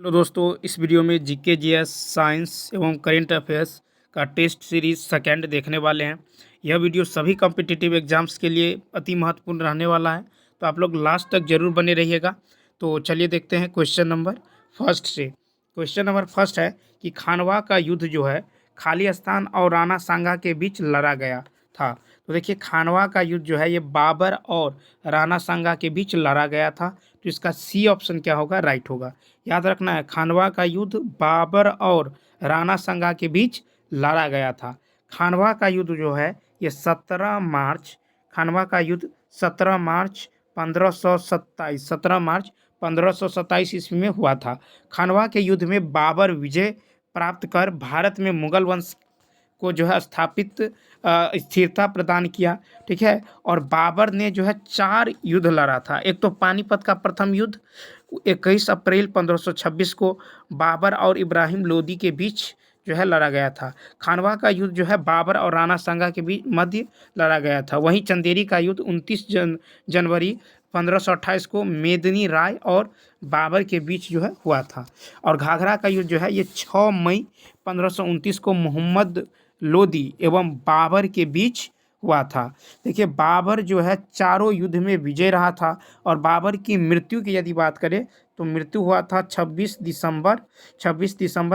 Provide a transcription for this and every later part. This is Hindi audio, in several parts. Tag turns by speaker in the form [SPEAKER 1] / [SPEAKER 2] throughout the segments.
[SPEAKER 1] हेलो दोस्तों, इस वीडियो में जीके जीएस साइंस एवं करेंट अफेयर्स का टेस्ट सीरीज सेकेंड देखने वाले हैं। यह वीडियो सभी कॉम्पिटिटिव एग्जाम्स के लिए अति महत्वपूर्ण रहने वाला है, तो आप लोग लास्ट तक जरूर बने रहिएगा। तो चलिए देखते हैं क्वेश्चन नंबर फर्स्ट से। क्वेश्चन नंबर फर्स्ट है कि खानवा का युद्ध जो है खालिस्तान और राणा सांगा के बीच लड़ा गया था। तो देखिए, खानवा का युद्ध जो है ये बाबर और राणा सांगा के बीच लड़ा गया था। तो इसका सी ऑप्शन क्या होगा? राइट होगा। याद रखना है, खानवा का युद्ध बाबर और राणा सांगा के बीच लड़ा गया था। खानवा का युद्ध जो है ये 17 मार्च, खानवा का युद्ध 17 मार्च 1527 17 मार्च 1527 ईस्वी में हुआ था। खानवा के युद्ध में बाबर विजय प्राप्त कर भारत में मुगल वंश को जो है स्थापित स्थिरता प्रदान किया। ठीक है, और बाबर ने जो है 4 युद्ध लड़ा था। एक तो पानीपत का प्रथम युद्ध 21 अप्रैल 1526 को बाबर और इब्राहिम लोदी के बीच जो है लड़ा गया था। खानवा का युद्ध जो है बाबर और राणा सांगा के बीच मध्य लड़ा गया था। वहीं चंदेरी का युद्ध 29 जनवरी 1528 को मेदिनी राय और बाबर के बीच जो है हुआ था। और घाघरा का युद्ध जो है ये 6 मई 1529 को मोहम्मद लोदी एवं बाबर के बीच हुआ था। देखिए, बाबर जो है चारों युद्ध में विजय रहा था। और बाबर की मृत्यु की यदि बात करें तो मृत्यु हुआ था 26 दिसंबर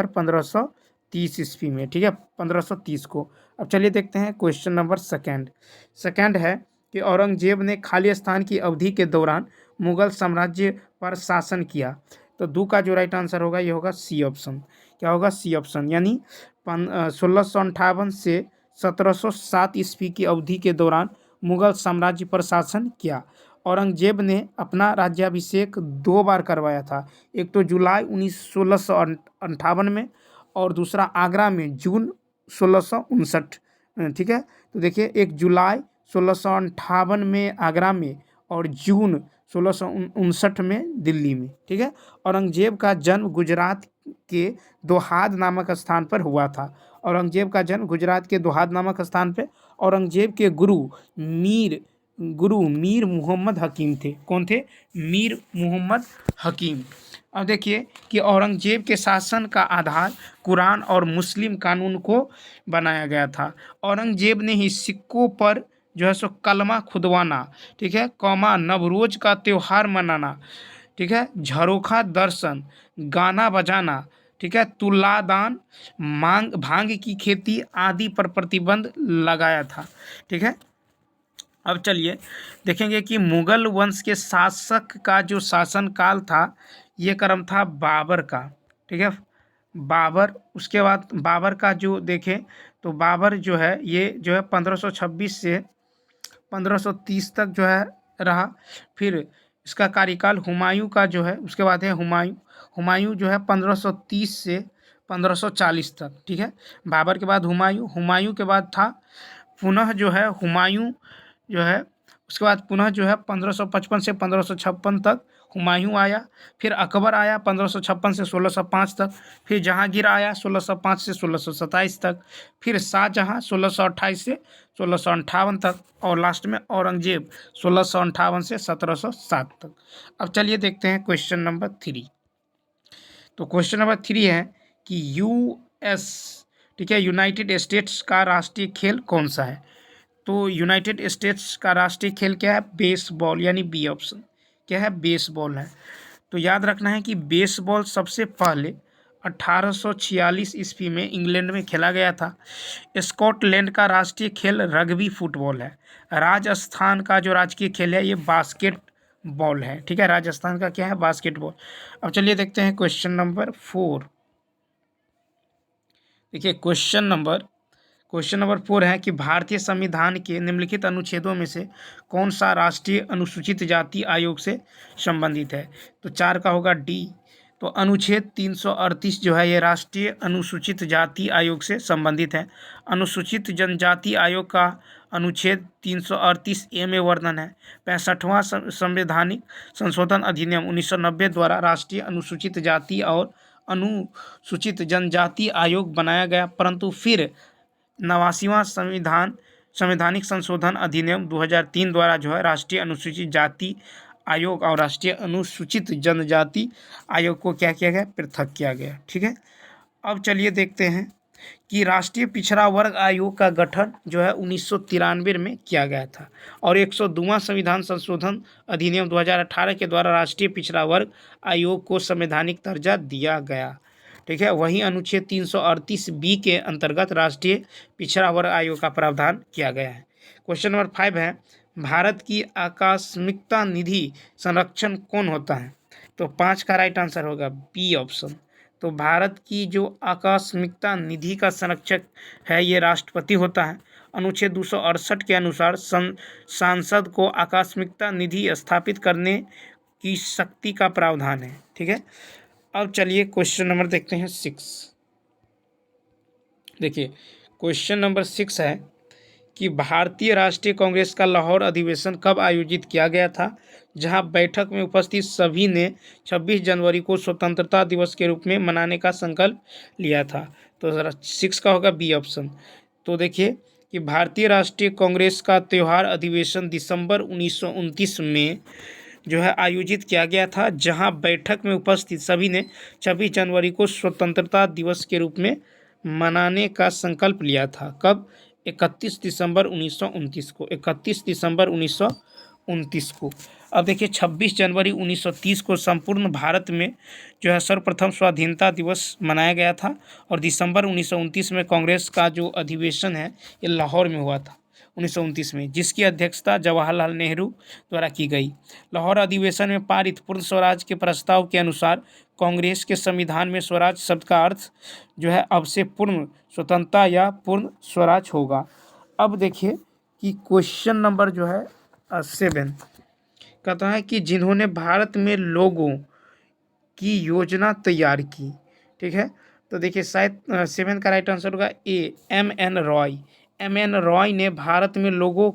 [SPEAKER 1] 1530 ईस्वी में। ठीक है, 1530 को। अब चलिए देखते हैं क्वेश्चन नंबर सेकंड है कि औरंगजेब ने खालिस्तान की अवधि के दौरान मुगल साम्राज्य पर शासन किया। तो दो का जो राइट आंसर होगा ये होगा सी ऑप्शन। क्या होगा? C option. यानी 1658 से 1707 ईस्वी की अवधि के दौरान मुगल साम्राज्य पर शासन किया। औरंगजेब ने अपना राज्याभिषेक 2 बार करवाया था। एक तो जुलाई 1658 में और दूसरा आगरा में जून 1659। ठीक है, तो देखिए, 1 जुलाई 1658 में आगरा में और जून 1659 में दिल्ली में। ठीक है, औरंगजेब का जन्म गुजरात के दोहाद नामक स्थान पर हुआ था। औरंगजेब का जन्म गुजरात के दोहाद नामक स्थान पर औरंगजेब के गुरु मीर मोहम्मद हकीम थे। कौन थे? मीर मोहम्मद हकीम। अब देखिए कि औरंगजेब के शासन का आधार कुरान और मुस्लिम कानून को बनाया गया था। औरंगजेब ने ही सिक्कों पर जो है सो कलमा खुदवाना, ठीक है, कौमा नवरोज का त्यौहार मनाना, ठीक है, झरोखा दर्शन, गाना बजाना, ठीक है, तुलादान, भांग की खेती आदि पर प्रतिबंध लगाया था। ठीक है, अब चलिए देखेंगे कि मुगल वंश के शासक का जो शासन काल था ये क्रम था बाबर का। ठीक है, बाबर, उसके बाद बाबर का जो देखें तो बाबर जो है ये जो है 1526 से 1530 तक जो है रहा। फिर इसका कार्यकाल हुमायूं का जो है, उसके बाद है हुमायूं जो है 1530 से 1540 तक। ठीक है, बाबर के बाद हुमायूं के बाद था पुनः जो है हुमायूं जो है, उसके बाद पुनः जो है 1555 से 1556 तक हुमायूं आया। फिर अकबर आया 1556 से 1605 तक। फिर जहांगीर आया 1605 से 1627 तक। फिर शाहजहां 1628 से 1658 तक। और लास्ट में औरंगजेब 1658 से 1707 तक। अब चलिए देखते हैं क्वेश्चन नंबर 3। तो क्वेश्चन नंबर 3 है कि यूएस, ठीक है, यूनाइटेड स्टेट्स का राष्ट्रीय खेल कौन सा है? तो यूनाइटेड स्टेट्स का राष्ट्रीय खेल क्या है? बेसबॉल, यानी बी ऑप्शन। क्या है? बेसबॉल है। तो याद रखना है कि बेसबॉल सबसे पहले 1846 ईस्वी में इंग्लैंड में खेला गया था। स्कॉटलैंड का राष्ट्रीय खेल रग्बी फुटबॉल है। राजस्थान का जो राजकीय खेल है ये बास्केटबॉल है। ठीक है, राजस्थान का क्या है? बास्केटबॉल। अब चलिए देखते हैं क्वेश्चन नंबर 4। देखिए, क्वेश्चन नंबर 4 है कि भारतीय संविधान के निम्नलिखित अनुच्छेदों में से कौन सा राष्ट्रीय अनुसूचित जाति आयोग से संबंधित है? तो 4 का होगा डी। तो अनुच्छेद 338 जो है ये राष्ट्रीय अनुसूचित जाति आयोग से संबंधित है। अनुसूचित जनजाति आयोग का अनुच्छेद 338 ए में वर्णन है। 65वां संवैधानिक संशोधन अधिनियम 1990 द्वारा राष्ट्रीय अनुसूचित जाति और अनुसूचित जनजाति आयोग बनाया गया, परंतु फिर 89वां संवैधानिक संशोधन अधिनियम 2003 द्वारा जो है राष्ट्रीय अनुसूचित जाति आयोग और राष्ट्रीय अनुसूचित जनजाति आयोग को क्या किया गया, पृथक किया गया। ठीक है, अब चलिए देखते हैं कि राष्ट्रीय पिछड़ा वर्ग आयोग का गठन जो है 1993 में किया गया था और 102वां संविधान संशोधन अधिनियम 2018 के द्वारा राष्ट्रीय पिछड़ा वर्ग आयोग को संवैधानिक दर्जा दिया गया। ठीक है, वहीं अनुच्छेद 338 बी के अंतर्गत राष्ट्रीय पिछड़ा वर्ग आयोग का प्रावधान किया गया है। क्वेश्चन नंबर 5 है, भारत की आकस्मिकता निधि संरक्षण कौन होता है? तो 5 का राइट आंसर होगा बी ऑप्शन। तो भारत की जो आकस्मिकता निधि का संरक्षक है ये राष्ट्रपति होता है। अनुच्छेद 268 के अनुसार सांसद को आकस्मिकता निधि स्थापित करने की शक्ति का प्रावधान है। ठीक है, अब चलिए क्वेश्चन नंबर देखते हैं 6। देखिए क्वेश्चन नंबर 6 है कि भारतीय राष्ट्रीय कांग्रेस का लाहौर अधिवेशन कब आयोजित किया गया था, जहां बैठक में उपस्थित सभी ने 26 जनवरी को स्वतंत्रता दिवस के रूप में मनाने का संकल्प लिया था। तो 6 का होगा बी ऑप्शन। तो देखिए कि भारतीय राष्ट्रीय कांग्रेस का त्यौहार अधिवेशन दिसंबर 1929 में जो है आयोजित किया गया था, जहां बैठक में उपस्थित सभी ने 26 जनवरी को स्वतंत्रता दिवस के रूप में मनाने का संकल्प लिया था। कब? 31 दिसंबर 1929 को। 31 दिसंबर 1929 को। अब देखिए 26 जनवरी 1930 को संपूर्ण भारत में जो है सर्वप्रथम स्वाधीनता दिवस मनाया गया था और दिसंबर 1929 में कांग्रेस का जो अधिवेशन है ये लाहौर में हुआ था 1929 में, जिसकी अध्यक्षता जवाहरलाल नेहरू द्वारा की गई। लाहौर अधिवेशन में पारित पूर्ण स्वराज के प्रस्ताव के अनुसार कांग्रेस के संविधान में स्वराज शब्द का अर्थ जो है अब से पूर्ण स्वतंत्रता या पूर्ण स्वराज होगा। अब देखिए कि क्वेश्चन नंबर जो है 7 कहता है कि जिन्होंने भारत में लोगों की योजना तैयार की। ठीक है, तो देखिए शायद 7 का राइट आंसर होगा ए, M.N. रॉय। M.N. रॉय ने भारत में लोगों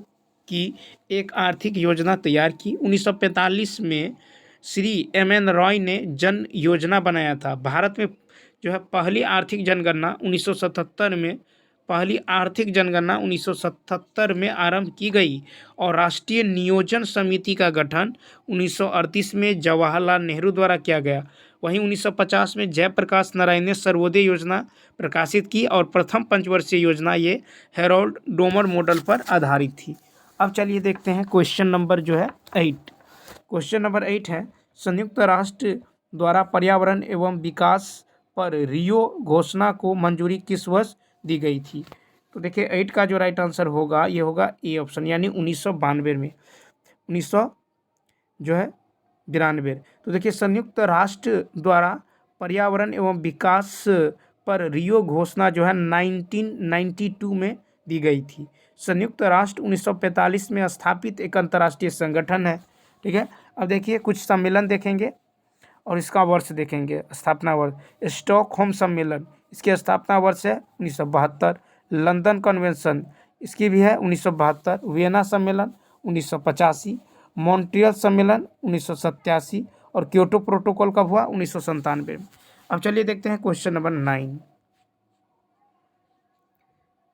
[SPEAKER 1] की एक आर्थिक योजना तैयार की। 1945 में श्री M.N. रॉय ने जन योजना बनाया था। भारत में जो है पहली आर्थिक जनगणना 1977 में आरंभ की गई और राष्ट्रीय नियोजन समिति का गठन 1938 में जवाहरलाल नेहरू द्वारा किया गया। वहीं 1950 में जयप्रकाश नारायण ने सर्वोदय योजना प्रकाशित की और प्रथम पंचवर्षीय योजना ये हेरोल्ड डोमर मॉडल पर आधारित थी। अब चलिए देखते हैं क्वेश्चन नंबर जो है 8। क्वेश्चन नंबर 8 है, संयुक्त राष्ट्र द्वारा पर्यावरण एवं विकास पर रियो घोषणा को मंजूरी किस वर्ष दी गई थी? तो देखिए 8 का जो राइट आंसर होगा ये होगा ए ऑप्शन, यानी 1992 में, 1992। तो देखिए संयुक्त राष्ट्र द्वारा पर्यावरण एवं विकास पर रियो घोषणा जो है 1992 में दी गई थी। संयुक्त राष्ट्र 1945 में स्थापित एक अंतर्राष्ट्रीय संगठन है। ठीक है, अब देखिए कुछ सम्मेलन देखेंगे और इसका वर्ष देखेंगे। स्थापना वर्ष, स्टॉकहोम सम्मेलन, इसकी स्थापना वर्ष है 1972। लंदन कन्वेंशन, इसकी भी है 1972। वियना सम्मेलन 1985। मॉन्ट्रियल सम्मेलन 1987 और क्योटो प्रोटोकॉल कब हुआ? 1997 में। अब चलिए देखते हैं क्वेश्चन नंबर 9।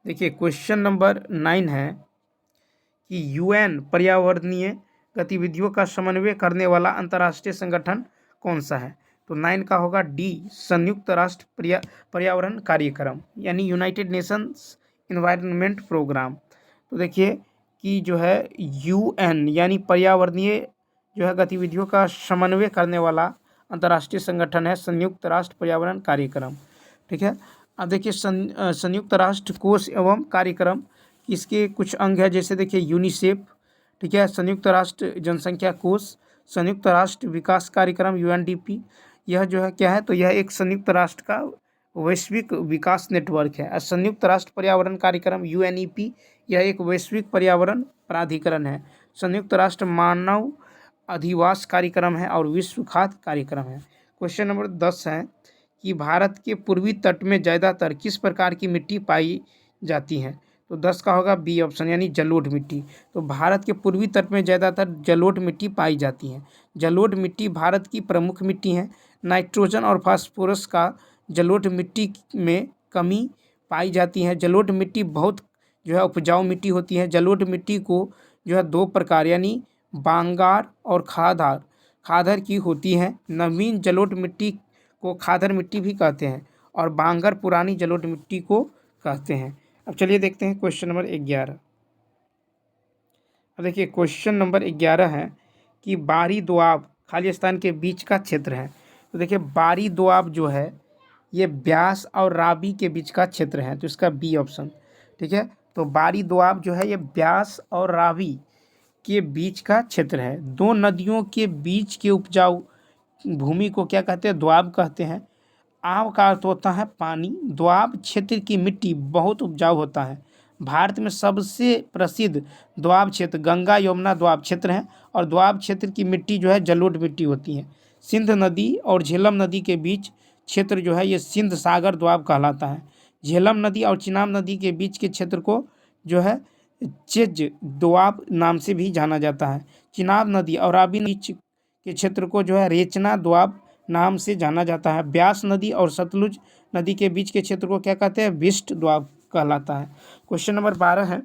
[SPEAKER 1] देखिए क्वेश्चन नंबर 9 है कि यूएन पर्यावरणीय गतिविधियों का समन्वय करने वाला अंतर्राष्ट्रीय संगठन कौन सा है? तो 9 का होगा डी, संयुक्त राष्ट्र पर्यावरण कार्यक्रम, यानी यूनाइटेड नेशंस एनवायरनमेंट प्रोग्राम। तो देखिए कि जो है यूएन यानी पर्यावरणीय जो है गतिविधियों का समन्वय करने वाला अंतर्राष्ट्रीय संगठन है संयुक्त राष्ट्र पर्यावरण कार्यक्रम। ठीक है, अब देखिए संयुक्त राष्ट्र कोष एवं कार्यक्रम, इसके कुछ अंग है, जैसे देखिए यूनिसेफ, ठीक है, संयुक्त राष्ट्र जनसंख्या कोष, संयुक्त राष्ट्र विकास कार्यक्रम यूएनडीपी। यह जो है क्या है? तो यह एक संयुक्त राष्ट्र का वैश्विक विकास नेटवर्क है। और संयुक्त राष्ट्र पर्यावरण कार्यक्रम यूएनईपी, यह एक वैश्विक पर्यावरण प्राधिकरण है। संयुक्त राष्ट्र मानव अधिवास कार्यक्रम है और विश्व खाद्य कार्यक्रम है। क्वेश्चन नंबर 10 है कि भारत के पूर्वी तट में ज़्यादातर किस प्रकार की मिट्टी पाई जाती है? तो 10 का होगा बी ऑप्शन, यानी जलोढ़ मिट्टी। तो भारत के पूर्वी तट में ज़्यादातर जलोढ़ मिट्टी पाई जाती है। जलोढ़ मिट्टी भारत की प्रमुख मिट्टी है। नाइट्रोजन और फास्फोरस का जलोढ़ मिट्टी में कमी पाई जाती है। जलोढ़ मिट्टी बहुत जो है उपजाऊ मिट्टी होती है। जलोढ़ मिट्टी को जो है 2 प्रकार, यानी बांगार और खादार खादर की होती है। नवीन जलोढ़ मिट्टी को खादर मिट्टी भी कहते हैं और बांगर पुरानी जलोढ़ मिट्टी को कहते हैं। अब चलिए देखते हैं क्वेश्चन नंबर 11। अब देखिए क्वेश्चन नंबर 11 है कि बारी दोआब खाली स्थान के बीच का क्षेत्र है। तो देखिए बारी दोआब जो है ये ब्यास और रावी के बीच का क्षेत्र है, तो इसका बी ऑप्शन। ठीक है, तो बारी दोआब जो है ये ब्यास और रावी के बीच का क्षेत्र है। दो नदियों के बीच के उपजाऊ भूमि को क्या कहते हैं? दोआब कहते हैं। आब का अर्थ होता है पानी। दोआब क्षेत्र की मिट्टी बहुत उपजाऊ होता है। भारत में सबसे प्रसिद्ध दोआब क्षेत्र गंगा यमुना दोआब क्षेत्र है और दोआब क्षेत्र की मिट्टी जो है जलोढ़ मिट्टी होती है। सिंध नदी और झेलम नदी के बीच क्षेत्र जो है ये सिंध सागर दोआब कहलाता है। झेलम नदी और चिनाब नदी के बीच के क्षेत्र को जो है चेज दोआब नाम से भी जाना जाता है। चिनाब नदी और रावी बीच के क्षेत्र को जो है रेचना दोआब नाम से जाना जाता है। ब्यास नदी और सतलुज नदी के बीच के क्षेत्र को क्या कहते हैं? विष्ट दोआब कहलाता है। क्वेश्चन नंबर 12 है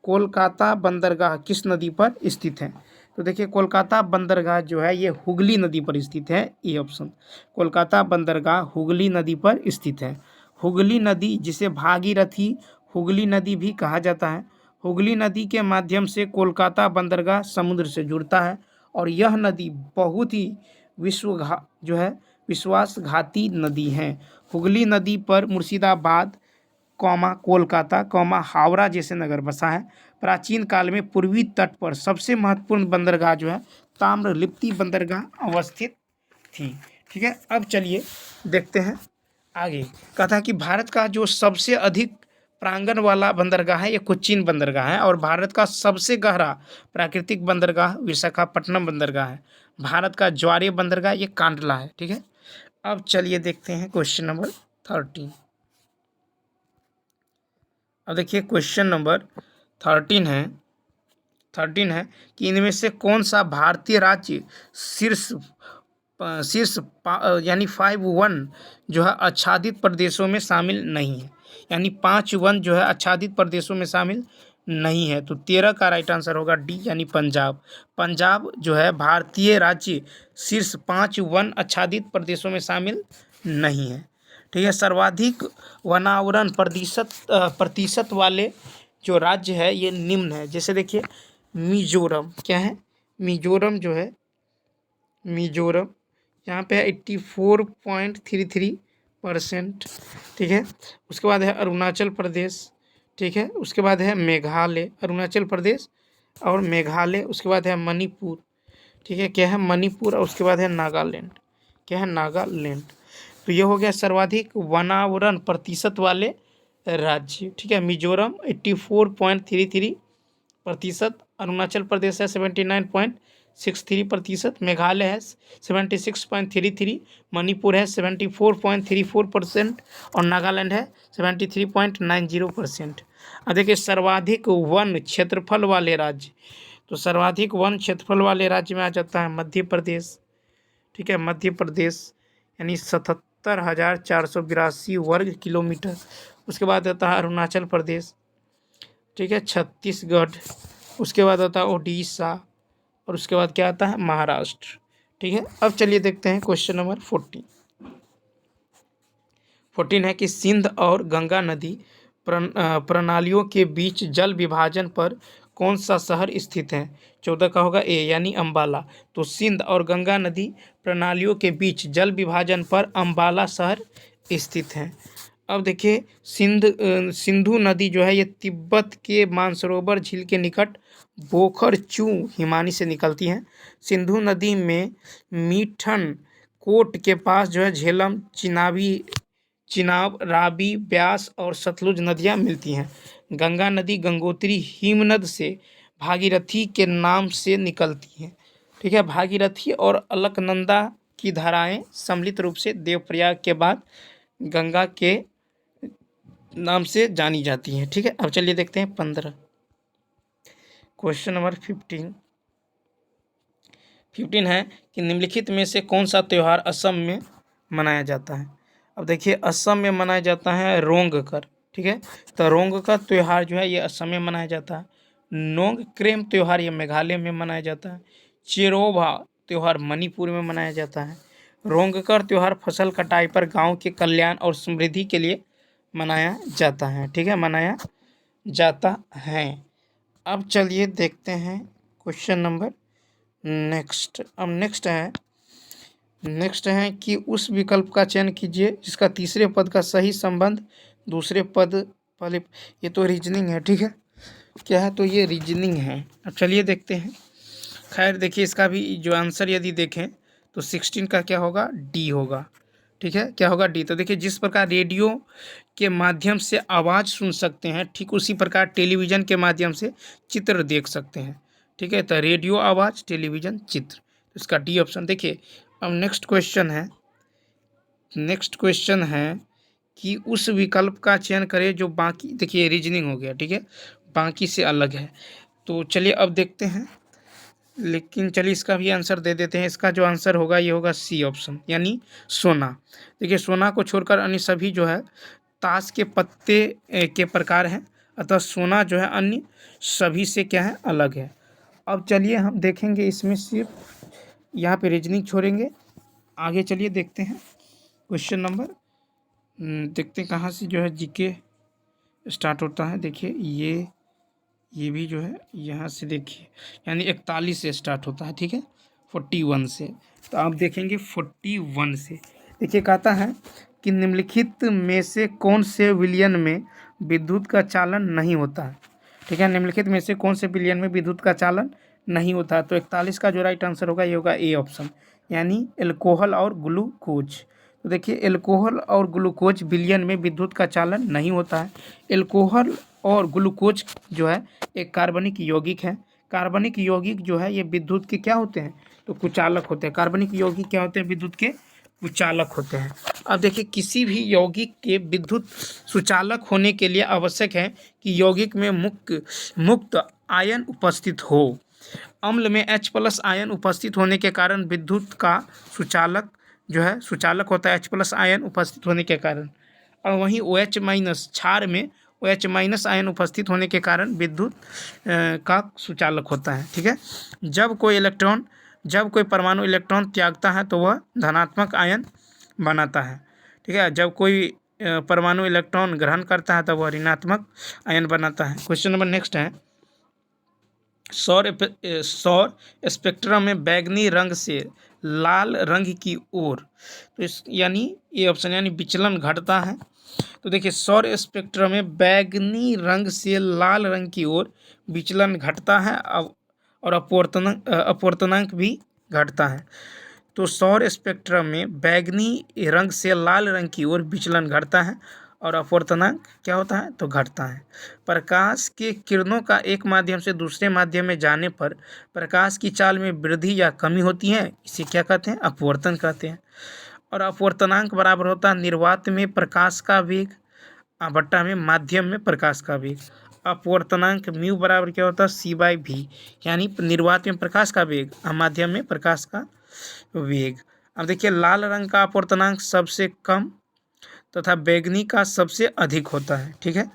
[SPEAKER 1] कोलकाता बंदरगाह किस नदी पर स्थित है? तो देखिए कोलकाता बंदरगाह जो है ये हुगली नदी पर स्थित है, ए ऑप्शन। कोलकाता बंदरगाह हुगली नदी पर स्थित है। हुगली नदी जिसे भागीरथी हुगली नदी भी कहा जाता है। हुगली नदी के माध्यम से कोलकाता बंदरगाह समुद्र से जुड़ता है और यह नदी बहुत ही जो है विश्वासघाती नदी है। हुगली नदी पर मुर्शिदाबाद कोलकाता हावड़ा जैसे नगर बसा है। प्राचीन काल में पूर्वी तट पर सबसे महत्वपूर्ण बंदरगाह जो है ताम्रलिप्ति बंदरगाह अवस्थित थी। ठीक है, अब चलिए देखते हैं आगे। कहा था कि भारत का जो सबसे अधिक प्रांगण वाला बंदरगाह है ये कोच्चिन बंदरगाह है और भारत का सबसे गहरा प्राकृतिक बंदरगाह विशाखापट्टनम बंदरगाह है। भारत का ज्वारीय बंदरगाह ये कांडला है। ठीक है, अब चलिए देखते हैं क्वेश्चन नंबर 13। अब देखिए क्वेश्चन नंबर 13 है कि इनमें से कौन सा भारतीय राज्य शीर्ष यानी 5 जो है आच्छादित प्रदेशों में शामिल नहीं है। यानी 5 जो है आच्छादित प्रदेशों में शामिल नहीं है। तो 13 का राइट आंसर होगा डी यानी पंजाब। पंजाब जो है भारतीय राज्य शीर्ष 5 आच्छादित प्रदेशों में शामिल नहीं है। ठीक है, सर्वाधिक वनावरण प्रतिशत वाले जो राज्य है ये निम्न है। जैसे देखिए मिजोरम, क्या है? मिजोरम जो है मिजोरम यहाँ पे है 84.33%। ठीक है, उसके बाद है अरुणाचल प्रदेश। ठीक है, उसके बाद है मेघालय, अरुणाचल प्रदेश और मेघालय। उसके बाद है मणिपुर। ठीक है, क्या है? मणिपुर। और उसके बाद है नागालैंड, क्या है? नागालैंड। तो ये हो गया सर्वाधिक वनावरण प्रतिशत वाले राज्य। ठीक है, मिजोरम 84.33%, अरुणाचल प्रदेश है 79.63%, मेघालय है 76.33%, मणिपुर है 74.34% और नागालैंड है 73.90%। अब देखिए सर्वाधिक वन क्षेत्रफल वाले राज्य, तो सर्वाधिक वन क्षेत्रफल वाले राज्य में आ जाता है मध्य प्रदेश। ठीक है, मध्य प्रदेश यानी 77,482 वर्ग किलोमीटर। उसके बाद आता है अरुणाचल प्रदेश। ठीक है, छत्तीसगढ़। उसके बाद आता है उड़ीसा और उसके बाद क्या आता है? महाराष्ट्र। ठीक है, अब चलिए देखते हैं क्वेश्चन नंबर 14 है कि सिंध और गंगा नदी प्रणालियों के बीच जल विभाजन पर कौन सा शहर स्थित है? 14 का होगा ए यानी अम्बाला। तो सिंध और गंगा नदी प्रणालियों के बीच जल विभाजन पर अम्बाला शहर स्थित है। अब देखिए सिंधु नदी जो है ये तिब्बत के मानसरोवर झील के निकट बोखरचू हिमानी से निकलती है। सिंधु नदी में मीठन कोट के पास जो है झेलम चिनाब रावी ब्यास और सतलुज नदियाँ मिलती हैं। गंगा नदी गंगोत्री हिमनद से भागीरथी के नाम से निकलती हैं। ठीक है, भागीरथी और अलकनंदा की धाराएं सम्मिलित रूप से देवप्रयाग के बाद गंगा के नाम से जानी जाती हैं। ठीक है, अब चलिए देखते हैं 15। क्वेश्चन नंबर 15 है कि निम्नलिखित में से कौन सा त्यौहार असम में मनाया जाता है? अब देखिए असम में मनाया जाता है रोंगकर। ठीक है, तो रोंग का त्यौहार जो है ये असम में मनाया जाता है। नोंगक्रेम त्यौहार ये मेघालय में मनाया जाता है। चिरोभा त्यौहार मणिपुर में मनाया जाता है। रोंगकर त्यौहार फसल कटाई पर गांव के कल्याण और समृद्धि के लिए मनाया जाता है। ठीक है, मनाया जाता है। अब चलिए देखते हैं क्वेश्चन नंबर नेक्स्ट। अब नेक्स्ट है कि उस विकल्प का चयन कीजिए जिसका तीसरे पद का सही संबंध दूसरे पद पहले। ये तो रीजनिंग है, ठीक है, क्या है, तो ये रीजनिंग है। अब चलिए देखते हैं। खैर देखिए, इसका भी जो आंसर यदि देखें तो 16 का क्या होगा, डी होगा। ठीक है, क्या होगा, डी। तो देखिए, जिस प्रकार रेडियो के माध्यम से आवाज़ सुन सकते हैं, ठीक उसी प्रकार टेलीविज़न के माध्यम से चित्र देख सकते हैं। ठीक है, तो रेडियो आवाज़, टेलीविज़न चित्र, इसका डी ऑप्शन। देखिए, अब नेक्स्ट क्वेश्चन है कि उस विकल्प का चयन करें जो बाकी, देखिए रीजनिंग हो गया, ठीक है, बाकी से अलग है। तो चलिए अब देखते हैं, लेकिन चलिए इसका भी आंसर दे देते हैं। इसका जो आंसर होगा ये होगा सी ऑप्शन, यानी सोना। देखिए, सोना को छोड़कर अन्य सभी जो है ताश के पत्ते के प्रकार हैं, अतः सोना जो है अन्य सभी से क्या है, अलग है। अब चलिए हम देखेंगे, इसमें सिर्फ यहाँ पे रीजनिंग छोड़ेंगे, आगे चलिए देखते हैं क्वेश्चन नंबर। देखते हैं कहाँ से जो है जीके स्टार्ट होता है। देखिए, ये भी जो है यहाँ से, देखिए यानी 41 से स्टार्ट होता है। ठीक है, 41 से। तो आप देखेंगे 41 से। देखिए, कहता है कि निम्नलिखित में से कौन से विलयन में विद्युत का चालन नहीं होता है। ठीक है, निम्नलिखित में से कौन से विलयन में विद्युत का चालन नहीं होता है। तो 41 का जो राइट आंसर होगा ये होगा ए ऑप्शन, यानी एल्कोहल और ग्लूकोज। तो देखिए, एल्कोहल और ग्लूकोज विलयन में विद्युत का चालन नहीं होता है। एल्कोहल और ग्लूकोज जो है एक कार्बनिक यौगिक है। कार्बनिक यौगिक जो है ये विद्युत के क्या होते हैं, तो कुचालक होते हैं। कार्बनिक यौगिक क्या होते हैं, विद्युत के कुचालक होते हैं। अब देखिए, किसी भी यौगिक के विद्युत सुचालक होने के लिए आवश्यक है कि यौगिक में मुक्त आयन उपस्थित हो। अम्ल में H+ आयन उपस्थित होने के कारण विद्युत का सुचालक जो है सुचालक होता है, H+ आयन उपस्थित होने के कारण। और वहीं OH- क्षार में OH- आयन उपस्थित होने के कारण विद्युत का सुचालक होता है। ठीक है, जब कोई परमाणु इलेक्ट्रॉन त्यागता है तो वह धनात्मक आयन बनाता है। ठीक है, जब कोई परमाणु इलेक्ट्रॉन ग्रहण करता है तो वह ऋणात्मक आयन बनाता है। क्वेश्चन नंबर नेक्स्ट है, सौर स्पेक्ट्रम में बैंगनी रंग से लाल रंग की ओर, तो इस यानी ये ऑप्शन, यानी विचलन घटता है। तो देखिए, सौर स्पेक्ट्रम में बैंगनी रंग से लाल रंग की ओर विचलन घटता है और अपवर्तनांक भी घटता है। तो सौर स्पेक्ट्रम में बैंगनी रंग से लाल रंग की ओर विचलन घटता है और अपवर्तनांक क्या होता है, तो घटता है। प्रकाश के किरणों का एक माध्यम से दूसरे माध्यम में जाने पर प्रकाश की चाल में वृद्धि या कमी होती है, इसे क्या कहते हैं, अपवर्तन कहते हैं। और अपवर्तनांक बराबर होता है निर्वात में प्रकाश का वेग बट्टा में माध्यम में प्रकाश का वेग। अपवर्तनांक म्यू बराबर क्या होता है, C/V, यानी निर्वात में प्रकाश का वेग और माध्यम में प्रकाश का वेग। अब देखिए, लाल रंग का अपवर्तनांक सबसे कम तथा बैंगनी का सबसे अधिक होता है। ठीक है,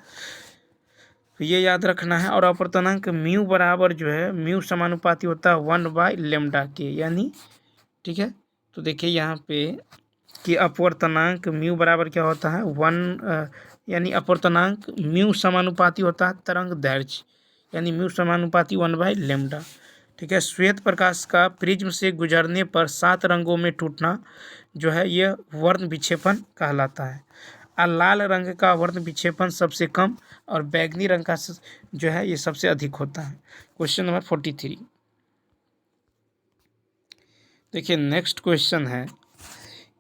[SPEAKER 1] तो ये याद रखना है। और अपवर्तनांक म्यू बराबर जो है, म्यू समानुपाती होता है 1/λ के, यानी ठीक है। तो देखिए यहाँ पे कि अपवर्तनांक म्यू बराबर क्या होता है, 1, यानी अपवर्तनांक म्यू समानुपाती होता है तरंग दैर्ध्य, यानी म्यू समानुपाती 1/λ। ठीक है, श्वेत प्रकाश का प्रिज्म से गुजरने पर 7 रंगों में टूटना जो है यह वर्ण विक्षेपण कहलाता है। और लाल रंग का वर्ण विक्षेपण सबसे कम और बैंगनी रंग का जो है ये सबसे अधिक होता है। Question number 43। देखिए, नेक्स्ट क्वेश्चन है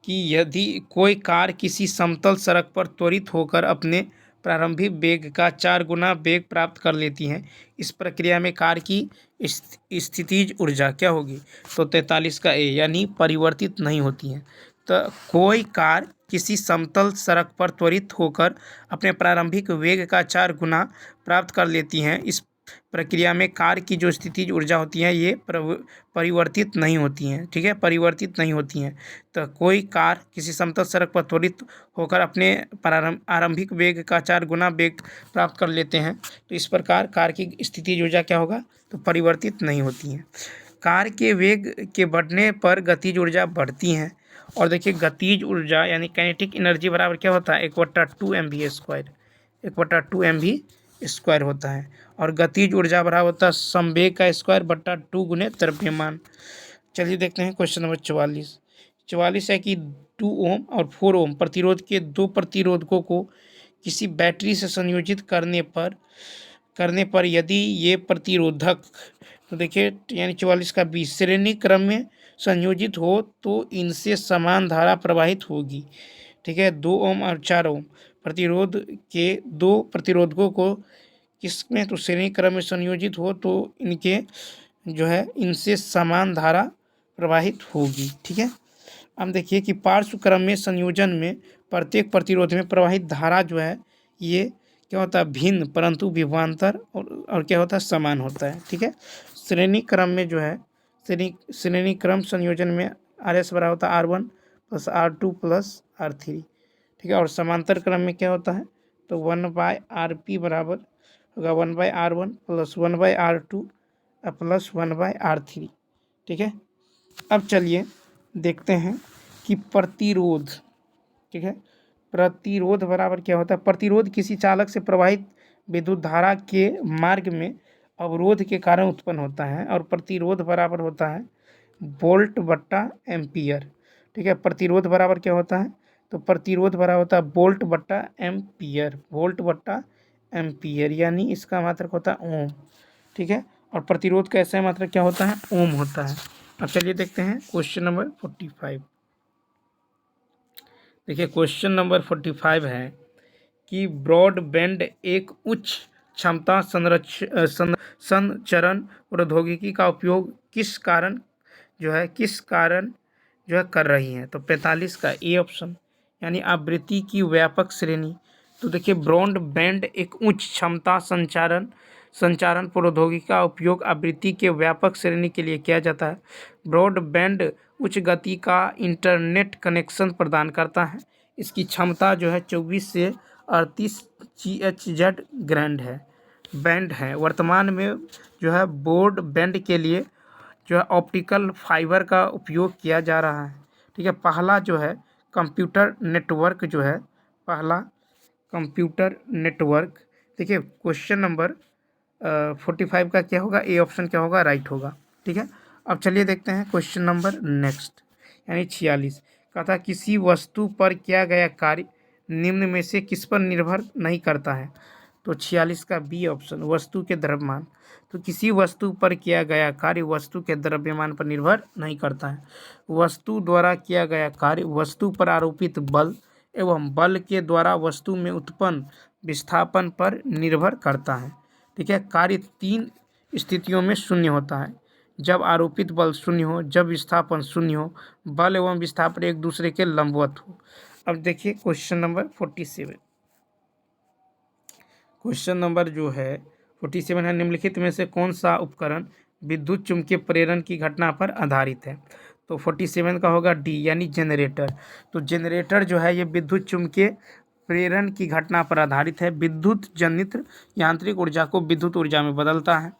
[SPEAKER 1] कि यदि कोई कार किसी समतल सड़क पर त्वरित होकर अपने प्रारंभिक वेग का 4 गुना वेग प्राप्त कर लेती है, इस प्रक्रिया में कार की स्थितिज ऊर्जा क्या होगी, तो 43 का ए, यानी परिवर्तित नहीं होती है। तो कोई कार किसी समतल सड़क पर त्वरित होकर अपने प्रारंभिक वेग का 4 गुना प्राप्त कर लेती हैं, इस प्रक्रिया में कार्य की जो स्थितिज ऊर्जा होती है ये परिवर्तित नहीं होती हैं, ठीक है, परिवर्तित नहीं होती हैं। तो कोई कार किसी समतल सड़क पर त्वरित होकर अपने आरंभिक वेग का 4 गुना वेग प्राप्त कर लेते हैं, तो इस प्रकार कार की स्थितिज ऊर्जा क्या होगा, तो परिवर्तित नहीं होती हैं। कार के वेग के बढ़ने पर गतिज ऊर्जा बढ़ती हैं। और देखिए गतिज ऊर्जा यानी काइनेटिक एनर्जी बराबर क्या होता है, 1/2 mv², 1/2 mv² होता है। और गतिज ऊर्जा बराबर होता है संवेग का स्क्वायर बट्टा 2 गुने द्रव्यमान। चलिए देखते हैं क्वेश्चन नंबर 44। 44 है कि 2 ओम और 4 ओम प्रतिरोध के दो प्रतिरोधकों को किसी बैटरी से संयोजित करने पर यदि ये प्रतिरोधक, तो देखिए यानी 44 का 20 श्रेणी क्रम में संयोजित हो तो इनसे समान धारा प्रवाहित होगी, ठीक है। 2 ओम और 4 ओम प्रतिरोध के दो प्रतिरोधकों को किसमें, तो श्रेणी क्रम में संयोजित हो तो इनके जो है इनसे समान धारा प्रवाहित होगी, ठीक है। अब देखिए कि पार्श्व क्रम में संयोजन में प्रत्येक प्रतिरोध में प्रवाहित धारा जो है ये क्या होता है, भिन्न परंतु विभवांतर और क्या होता है, समान होता है, ठीक है। श्रेणी क्रम में जो है श्रेणी क्रम संयोजन में RS बराबर होता है R1 + R2 + R3, ठीक है। और समांतर क्रम में क्या होता है, तो 1/RP बराबर होगा 1/R1 + 1/R2 + 1/R3, ठीक है। अब चलिए देखते हैं कि प्रतिरोध, ठीक है, प्रतिरोध बराबर क्या होता है। प्रतिरोध किसी चालक से प्रवाहित विद्युत धारा के मार्ग में अवरोध के कारण उत्पन्न होता है और प्रतिरोध बराबर होता है वोल्ट बट्टा एम्पियर, ठीक है। प्रतिरोध बराबर क्या होता है, तो प्रतिरोध बराबर होता है वोल्ट बट्टा एम्पियर, वोल्ट बट्टा एम्पियर यानी इसका मात्रक होता है ओम, ठीक है। और प्रतिरोध का ऐसा मात्रक क्या होता है, ओम होता है। अब चलिए देखते हैं क्वेश्चन नंबर 45। देखिए क्वेश्चन नंबर 45 है कि ब्रॉडबैंड एक उच्च क्षमता संचरण प्रौद्योगिकी का उपयोग किस कारण जो है कर रही हैं, तो 45 का ए ऑप्शन यानी आवृत्ति की व्यापक श्रेणी। तो देखिए ब्रॉडबैंड एक उच्च क्षमता संचारण प्रौद्योगिकी का उपयोग आवृत्ति के व्यापक श्रेणी के लिए किया जाता है। ब्रॉडबैंड उच्च गति का इंटरनेट कनेक्शन प्रदान करता है। इसकी क्षमता जो है 24 से 38 GHz बैंड है। वर्तमान में जो है ब्रॉडबैंड के लिए जो है ऑप्टिकल फाइबर का उपयोग किया जा रहा है, ठीक है। पहला जो है कंप्यूटर नेटवर्क जो है, पहला कंप्यूटर नेटवर्क, देखिए क्वेश्चन नंबर 45 का क्या होगा, ए ऑप्शन क्या होगा, राइट होगा, ठीक है। अब चलिए देखते हैं क्वेश्चन नंबर नेक्स्ट यानी 46 का था किसी वस्तु पर किया गया कार्य निम्न में से किस पर निर्भर नहीं करता है, तो 46 का बी ऑप्शन वस्तु के द्रव्यमान। तो किसी वस्तु पर किया गया कार्य वस्तु के द्रव्यमान पर निर्भर नहीं करता है। वस्तु द्वारा किया गया कार्य वस्तु पर आरोपित बल एवं बल के द्वारा वस्तु में उत्पन्न विस्थापन पर निर्भर करता है, ठीक है। कार्य 3 स्थितियों में शून्य होता है, जब आरोपित बल शून्य हो, जब विस्थापन शून्य हो, बल एवं विस्थापन एक दूसरे के लंबवत हो। अब देखिए क्वेश्चन नंबर 47। क्वेश्चन नंबर जो है 47 है निम्नलिखित में से कौन सा उपकरण विद्युत चुम्बकीय प्रेरण की घटना पर आधारित है, तो 47 का होगा डी यानी जनरेटर। तो जनरेटर जो है ये विद्युत चुम्बकीय प्रेरण की घटना पर आधारित है। विद्युत जनित्र यांत्रिक ऊर्जा को विद्युत ऊर्जा में बदलता है।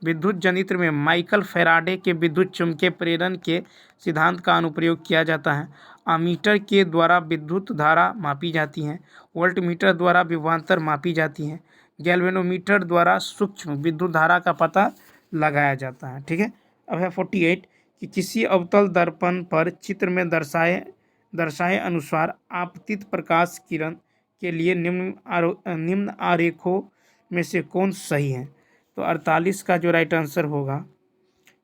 [SPEAKER 1] विद्युत जनित्र में माइकल फैराडे के विद्युत चुम्बकीय प्रेरण के सिद्धांत का अनुप्रयोग किया जाता है। अमीटर के द्वारा विद्युत धारा मापी जाती है। वोल्टमीटर द्वारा विभवांतर मापी जाती है। गैल्वेनोमीटर द्वारा सूक्ष्म विद्युत धारा का पता लगाया जाता है, ठीक है। अब है 48 कि किसी अवतल दर्पण पर चित्र में दर्शाए अनुसार आपतित प्रकाश किरण के लिए निम्न आरेखों में से कौन सही है, तो 48 का जो राइट आंसर होगा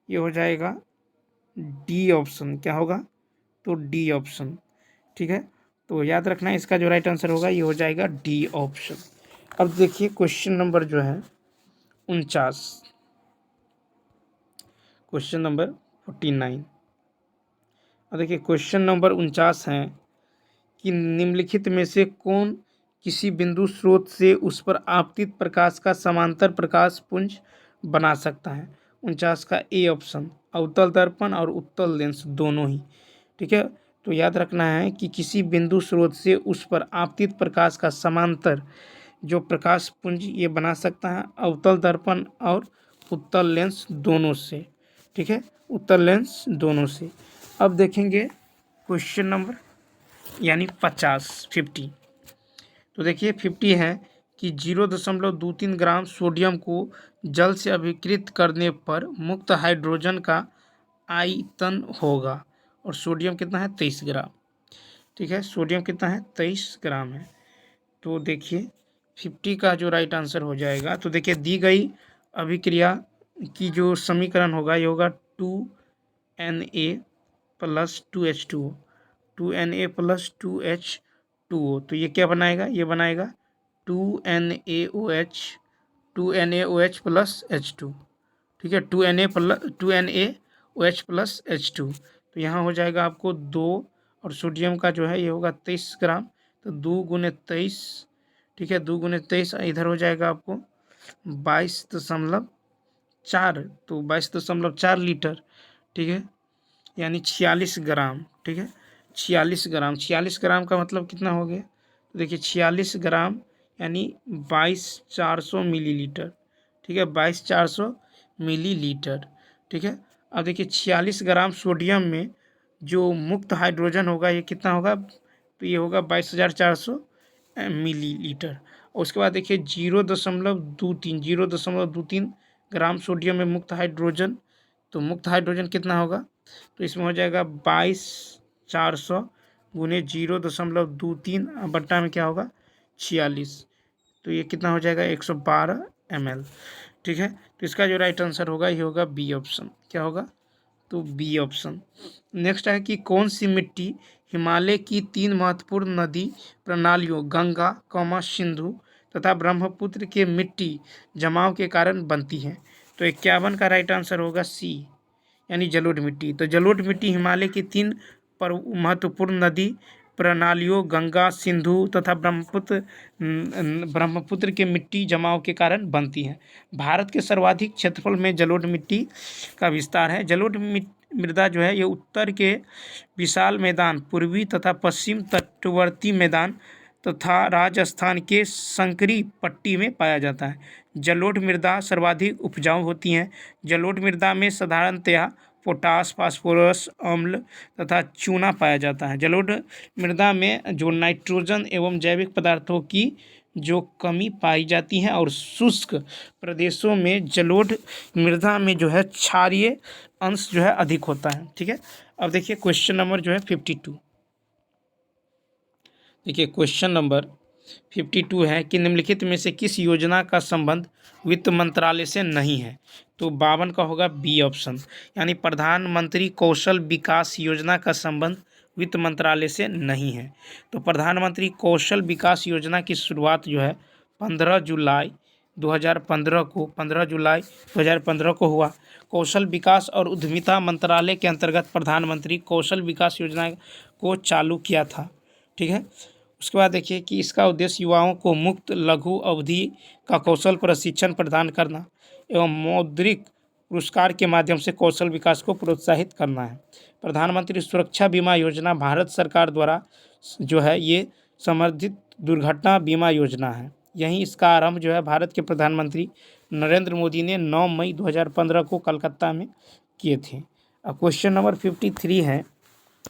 [SPEAKER 1] ये हो जाएगा डी ऑप्शन, क्या होगा, तो डी ऑप्शन, ठीक है। तो याद रखना इसका जो राइट आंसर होगा ये हो जाएगा डी ऑप्शन। अब देखिए क्वेश्चन नंबर जो है 49, क्वेश्चन नंबर 49। अब देखिए क्वेश्चन नंबर 49 है कि निम्नलिखित में से कौन किसी बिंदु स्रोत से उस पर आपतित प्रकाश का समांतर प्रकाश पुंज बना सकता है। 49 का ए ऑप्शन, अवतल दर्पण और उत्तल लेंस दोनों ही। ठीक है, तो याद रखना है कि किसी बिंदु स्रोत से उस पर आपतित प्रकाश का समांतर जो प्रकाश पुंज ये बना सकता है अवतल दर्पण और उत्तल लेंस दोनों से। ठीक है, उत्तल लेंस दोनों से। अब देखेंगे क्वेश्चन नंबर यानी 50। तो देखिए 50 है कि 0.23 ग्राम सोडियम को जल से अभिकृत करने पर मुक्त हाइड्रोजन का आयतन होगा, और सोडियम कितना है 23 ग्राम। ठीक है, सोडियम कितना है 23 ग्राम है। तो देखिए 50 का जो राइट आंसर हो जाएगा, तो देखिए दी गई अभिक्रिया की जो समीकरण होगा ये होगा 2Na plus 2H2O, 2Na plus 2H2O। तो ये क्या बनाएगा, ये बनाएगा 2NaOH, 2NaOH प्लस H2। ठीक है, 2NaOH प्लस H2। तो यहाँ हो जाएगा आपको 2, और सोडियम का जो है ये होगा 23 ग्राम, तो 2 गुने 23। ठीक है, 2 गुने 23 इधर हो जाएगा आपको 22.4, तो 22.4 लीटर। ठीक है, यानी 46 ग्राम। ठीक है, 46 ग्राम, 46 ग्राम का मतलब कितना हो गया, तो देखिए 46 ग्राम यानी 22,400 मिलीलीटर। ठीक है, 22,400 मिलीलीटर। ठीक है, अब देखिए 46 ग्राम सोडियम में जो मुक्त हाइड्रोजन होगा ये कितना होगा, तो ये होगा 22,400 मिलीलीटर। और उसके बाद देखिए 0.23 ग्राम सोडियम में मुक्त हाइड्रोजन, तो मुक्त हाइड्रोजन कितना होगा, तो इसमें हो जाएगा 22,400 गुने 0.23 बट्टा में क्या होगा 46, तो ये कितना हो जाएगा 112 ml। ठीक है, तो इसका जो राइट आंसर होगा ये होगा बी ऑप्शन। क्या होगा, तो बी ऑप्शन। नेक्स्ट है कि कौन सी मिट्टी हिमालय की 3 महत्वपूर्ण नदी प्रणालियों गंगा, सिंधु तथा ब्रह्मपुत्र के मिट्टी जमाव के कारण बनती है। तो 51 का राइट आंसर होगा सी, यानी जलोढ़ मिट्टी। तो जलोढ़ मिट्टी हिमालय की 3 महत्वपूर्ण नदी प्रणालियों गंगा, सिंधु तथा ब्रह्मपुत्र के मिट्टी जमाव के कारण बनती है। भारत के सर्वाधिक क्षेत्रफल में जलोढ़ मिट्टी का विस्तार है। जलोढ़ मृदा जो है ये उत्तर के विशाल मैदान, पूर्वी तथा पश्चिम तटवर्ती मैदान तथा राजस्थान के संकरी पट्टी में पाया जाता है। जलोढ़ मृदा सर्वाधिक उपजाऊ होती हैं। जलोढ़ मृदा में साधारणतया पोटास, फास्फोरस, अम्ल तथा चूना पाया जाता है। जलोढ़ मृदा में जो नाइट्रोजन एवं जैविक पदार्थों की जो कमी पाई जाती है, और शुष्क प्रदेशों में जलोढ़ मृदा में जो है क्षारीय अंश जो है अधिक होता है। ठीक है, अब देखिए क्वेश्चन नंबर जो है 52। देखिए क्वेश्चन नंबर 52 है कि निम्नलिखित में से किस योजना का संबंध वित्त मंत्रालय से नहीं है। तो 52 का होगा बी ऑप्शन, यानी प्रधानमंत्री कौशल विकास योजना का संबंध वित्त मंत्रालय से नहीं है। तो प्रधानमंत्री कौशल विकास योजना की शुरुआत जो है 15 जुलाई 2015 को हुआ। कौशल विकास और उद्यमिता मंत्रालय के अंतर्गत प्रधानमंत्री कौशल विकास योजना को चालू किया था। ठीक है, उसके बाद देखिए कि इसका उद्देश्य युवाओं को मुक्त लघु अवधि का कौशल प्रशिक्षण प्रदान करना एवं मौद्रिक पुरस्कार के माध्यम से कौशल विकास को प्रोत्साहित करना है। प्रधानमंत्री सुरक्षा बीमा योजना भारत सरकार द्वारा जो है ये समर्थित दुर्घटना बीमा योजना है। यहीं इसका आरंभ जो है भारत के प्रधानमंत्री नरेंद्र मोदी ने 9 मई 2015 को कलकत्ता में किए थे। अब क्वेश्चन नंबर 53 है,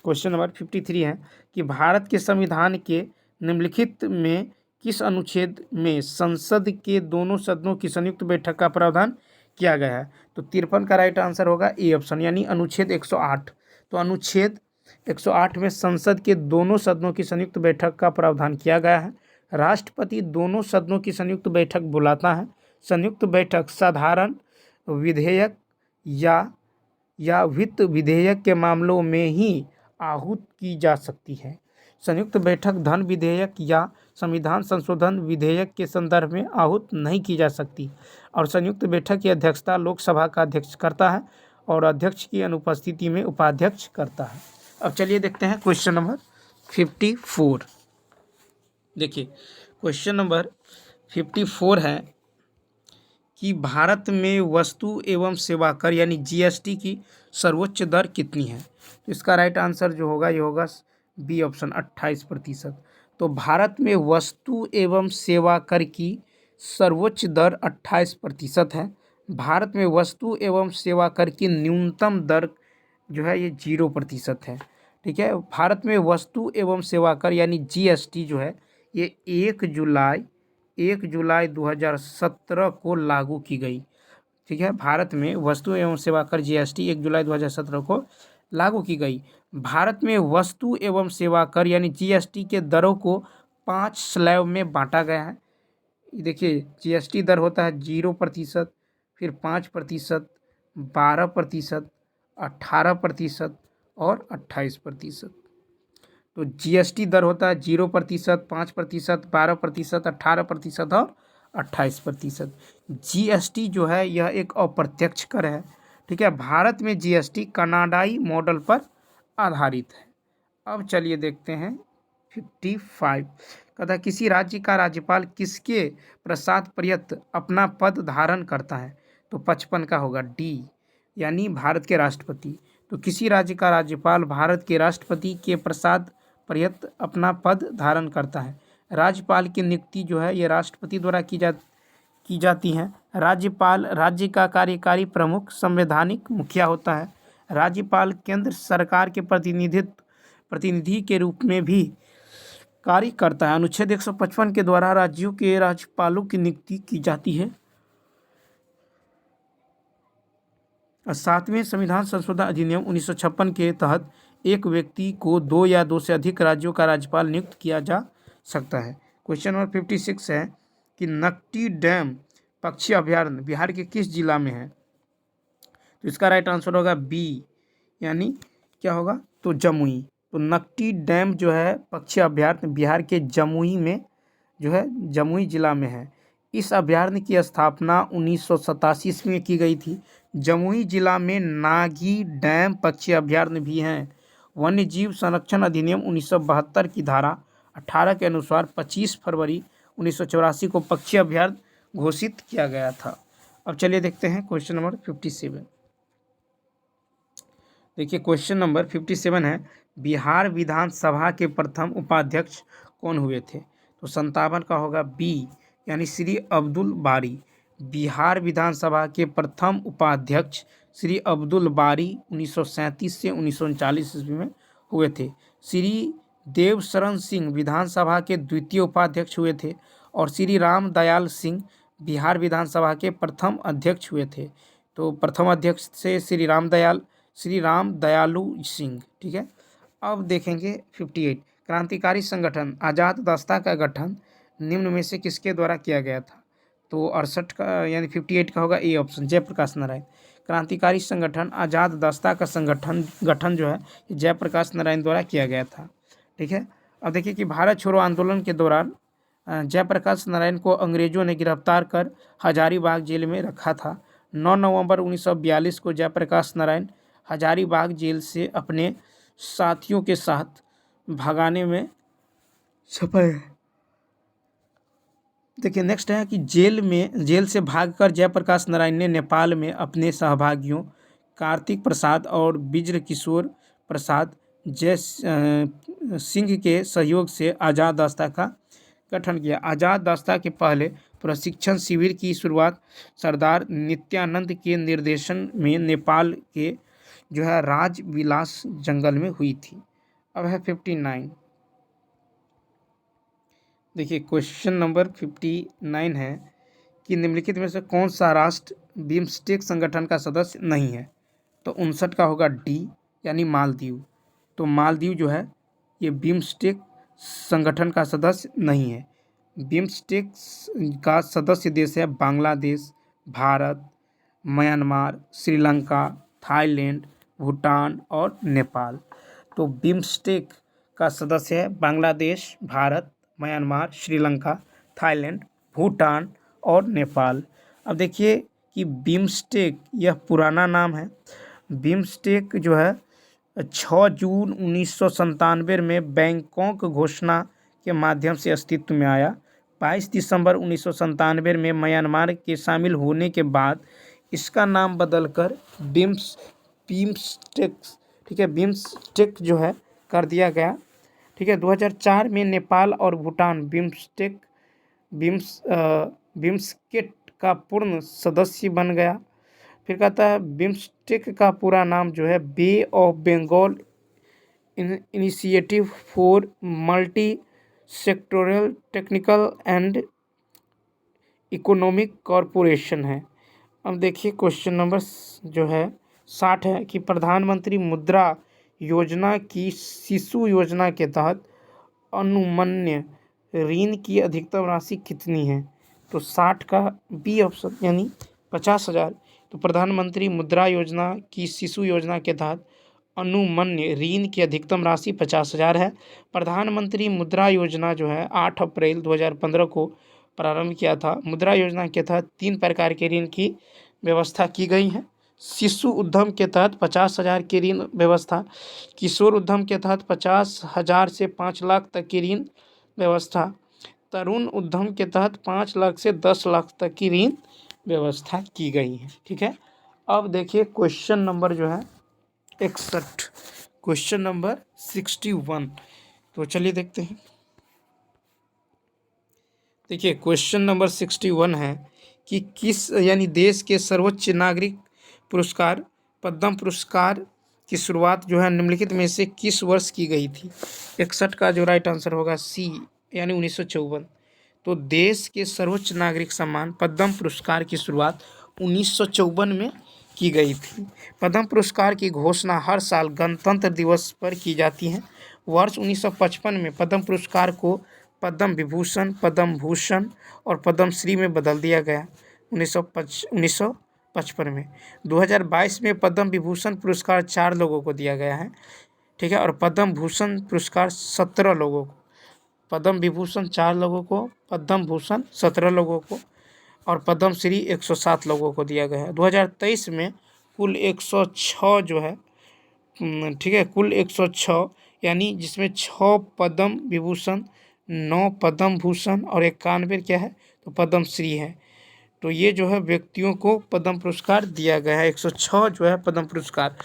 [SPEAKER 1] क्वेश्चन नंबर 53 है कि भारत के संविधान के निम्नलिखित में किस अनुच्छेद में संसद के दोनों सदनों की संयुक्त बैठक का प्रावधान किया गया है। तो 53 का राइट आंसर होगा ए ऑप्शन, यानी अनुच्छेद 108। तो अनुच्छेद 108 में संसद के दोनों सदनों की संयुक्त बैठक का प्रावधान किया गया है। राष्ट्रपति दोनों सदनों की संयुक्त बैठक बुलाता है। संयुक्त बैठक साधारण विधेयक या वित्त विधेयक के मामलों में ही आहूत की जा सकती है। संयुक्त बैठक धन विधेयक या संविधान संशोधन विधेयक के संदर्भ में आहूत नहीं की जा सकती। और संयुक्त बैठक की अध्यक्षता लोकसभा का अध्यक्ष करता है और अध्यक्ष की अनुपस्थिति में उपाध्यक्ष करता है। अब चलिए देखते हैं क्वेश्चन नंबर 54। देखिए क्वेश्चन नंबर 54 है कि भारत में वस्तु एवं सेवा कर यानी जीएसटी की सर्वोच्च दर कितनी है। तो इसका राइट आंसर जो होगा ये होगा बी ऑप्शन 28%। तो भारत में वस्तु एवं सेवा कर की सर्वोच्च दर 28% है। भारत में वस्तु एवं सेवा कर की न्यूनतम दर जो है ये 0% है। ठीक है, भारत में वस्तु एवं सेवा कर यानी जीएसटी जो है ये 1 जुलाई 2017 को लागू की गई। ठीक है, भारत में वस्तु एवं सेवा कर जीएसटी 1 जुलाई 2017 को लागू की गई। भारत में वस्तु एवं सेवा कर यानी जीएसटी के दरों को 5 स्लैब में बांटा गया है। देखिए, जीएसटी दर होता है 0%, फिर 5%, 12%, 18% और 28%। तो जीएसटी दर होता है 0%, 5%, 12%, 18% और 28%। जीएसटी जो है यह एक अप्रत्यक्ष कर है। ठीक है, भारत में जीएसटी कनाडाई मॉडल पर आधारित है। अब चलिए देखते हैं 55। कहता है किसी राज्य का राज्यपाल किसके प्रसाद पर्यंत अपना पद धारण करता है। तो 55 का होगा डी, यानी भारत के राष्ट्रपति। तो किसी राज्य का राज्यपाल भारत के राष्ट्रपति के प्रसाद पर्यंत अपना पद धारण करता है। राज्यपाल की नियुक्ति जो है ये राष्ट्रपति द्वारा की जाती है। राज्यपाल राज्य का कार्यकारी प्रमुख संवैधानिक मुखिया होता है। राज्यपाल केंद्र सरकार के प्रतिनिधि के रूप में भी कार्य करता है। अनुच्छेद 155 के द्वारा राज्यों के राज्यपालों की नियुक्ति की जाती है। 7वें संविधान संशोधन अधिनियम 1956 के तहत एक व्यक्ति को 2 या 2 से अधिक राज्यों का राज्यपाल नियुक्त किया जा सकता है। क्वेश्चन नंबर 56 है कि नकटी डैम पक्षी अभयारण्य बिहार के किस जिला में है। तो इसका राइट आंसर होगा बी, यानी क्या होगा तो जमुई। तो नकटी डैम जो है पक्षी अभयारण्य बिहार के जमुई में जो है जमुई जिला में है। इस अभयारण्य की स्थापना 1987 ईस्वी में की गई थी। जमुई जिला में नागी डैम पक्षी अभयारण्य भी हैं। वन्य जीव संरक्षण अधिनियम 1972 की धारा 18 के अनुसार 25 फरवरी 1984 को पक्षी अभयारण्य घोषित किया गया था। अब चलिए देखते हैं क्वेश्चन नंबर 57। देखिए, क्वेश्चन नंबर 57 है बिहार विधानसभा के प्रथम उपाध्यक्ष कौन हुए थे। तो 57 का होगा बी, यानी श्री अब्दुल बारी। बिहार विधानसभा के प्रथम उपाध्यक्ष श्री अब्दुल बारी 1937 से 1939 ईस्वी में हुए थे। श्री देवशरण सिंह विधानसभा के द्वितीय उपाध्यक्ष हुए थे और श्री राम दयाल सिंह बिहार विधानसभा के प्रथम अध्यक्ष हुए थे। तो प्रथम अध्यक्ष से श्री राम दयालु सिंह। ठीक है, अब देखेंगे 58। क्रांतिकारी संगठन आज़ाद दस्ता का गठन निम्न में से किसके द्वारा किया गया था। तो 68 का यानी 58 का होगा ए ऑप्शन, जयप्रकाश नारायण। क्रांतिकारी संगठन आज़ाद दस्ता का गठन जो है जयप्रकाश नारायण द्वारा किया गया था। ठीक है, अब देखिए कि भारत छोड़ो आंदोलन के दौरान जयप्रकाश नारायण को अंग्रेजों ने गिरफ्तार कर हजारीबाग जेल में रखा था। 9 नवंबर 1942 को जयप्रकाश नारायण हजारीबाग जेल से अपने साथियों के साथ भगाने में सफल। देखिए, नेक्स्ट है कि जेल से भागकर जयप्रकाश नारायण ने नेपाल में अपने सहभागियों कार्तिक प्रसाद और बिज्र किशोर प्रसाद जय सिंह के सहयोग से आज़ाद दस्ता का गठन किया। आज़ाद दस्ता के पहले प्रशिक्षण शिविर की शुरुआत सरदार नित्यानंद के निर्देशन में नेपाल के जो है राजविलास जंगल में हुई थी। अब है 59। देखिए, क्वेश्चन नंबर 59 है कि निम्नलिखित में से कौन सा राष्ट्र बिम्स्टेक संगठन का सदस्य नहीं है। तो 59 का होगा डी, यानी मालदीव। तो मालदीव जो है ये बिम्स्टेक संगठन का सदस्य नहीं है। बिम्स्टेक का सदस्य देश है बांग्लादेश, भारत, म्यांमार, श्रीलंका, थाईलैंड, भूटान और नेपाल। तो बिम्स्टेक का सदस्य है बांग्लादेश, भारत, म्यांमार, श्रीलंका, थाईलैंड, भूटान और नेपाल। अब देखिए कि बिम्स्टेक यह पुराना नाम है। बिम्स्टेक जो है 6 जून 1997 में बैंकॉक घोषणा के माध्यम से अस्तित्व में आया। 22 दिसंबर 1997 में म्यांमार के शामिल होने के बाद इसका नाम बदलकर बिम्स्टेक, ठीक है, बिम्स्टेक जो है कर दिया गया। ठीक है, 2004 में नेपाल और भूटान बिम्स्टेक का पूर्ण सदस्य बन गया। फिर कहता है बिम्स्टेक का पूरा नाम जो है Bay of Bengal Initiative for Multi Sectoral Technical and Economic Corporation है। अब देखिए क्वेश्चन नंबर जो है 60 है कि प्रधानमंत्री मुद्रा योजना की शिशु योजना के तहत अनुमन्य ऋण की अधिकतम राशि कितनी है? तो 60 का बी ऑप्शन यानी 50,000। तो प्रधानमंत्री मुद्रा योजना की शिशु योजना के तहत अनुमन्य ऋण की अधिकतम राशि 50,000 है। प्रधानमंत्री मुद्रा योजना जो है 8 अप्रैल 2015 को प्रारंभ किया था। मुद्रा योजना के तहत 3 प्रकार के ऋण की व्यवस्था की गई है। शिशु उद्यम के तहत 50,000 की ऋण व्यवस्था, किशोर उद्यम के तहत 50,000 से 5 लाख तक की ऋण व्यवस्था, तरुण उद्यम के तहत 5 लाख से 10 लाख तक की ऋण व्यवस्था की गई है। ठीक है, अब देखिए क्वेश्चन नंबर जो है 61, क्वेश्चन नंबर 61। तो चलिए देखते हैं। देखिए क्वेश्चन नंबर 61 है कि किस यानी देश के सर्वोच्च नागरिक पुरस्कार पद्म पुरस्कार की शुरुआत जो है निम्नलिखित में से किस वर्ष की गई थी? 61 का जो राइट आंसर होगा सी यानी 1954। तो देश के सर्वोच्च नागरिक सम्मान पद्म पुरस्कार की शुरुआत 1954 में की गई थी। पद्म पुरस्कार की घोषणा हर साल गणतंत्र दिवस पर की जाती है। वर्ष 1955 में पद्म पुरस्कार को पद्म विभूषण, पद्म भूषण और पद्मश्री में बदल दिया गया 1955 में। 2022 में पद्म विभूषण पुरस्कार 4 लोगों को दिया गया है। ठीक है, और पद्म भूषण पुरस्कार 17 लोगों को, पद्म विभूषण 4 लोगों को, पद्म भूषण 17 लोगों को और पद्मश्री 107 लोगों को दिया गया है। 2023 में कुल 106 जो है, ठीक है, कुल 106 यानी जिसमें 6 पद्म विभूषण, 9 पद्म भूषण और 91 क्या है तो पद्मश्री है। तो ये जो है व्यक्तियों को पद्म पुरस्कार दिया गया है, 106 जो है पद्म पुरस्कार।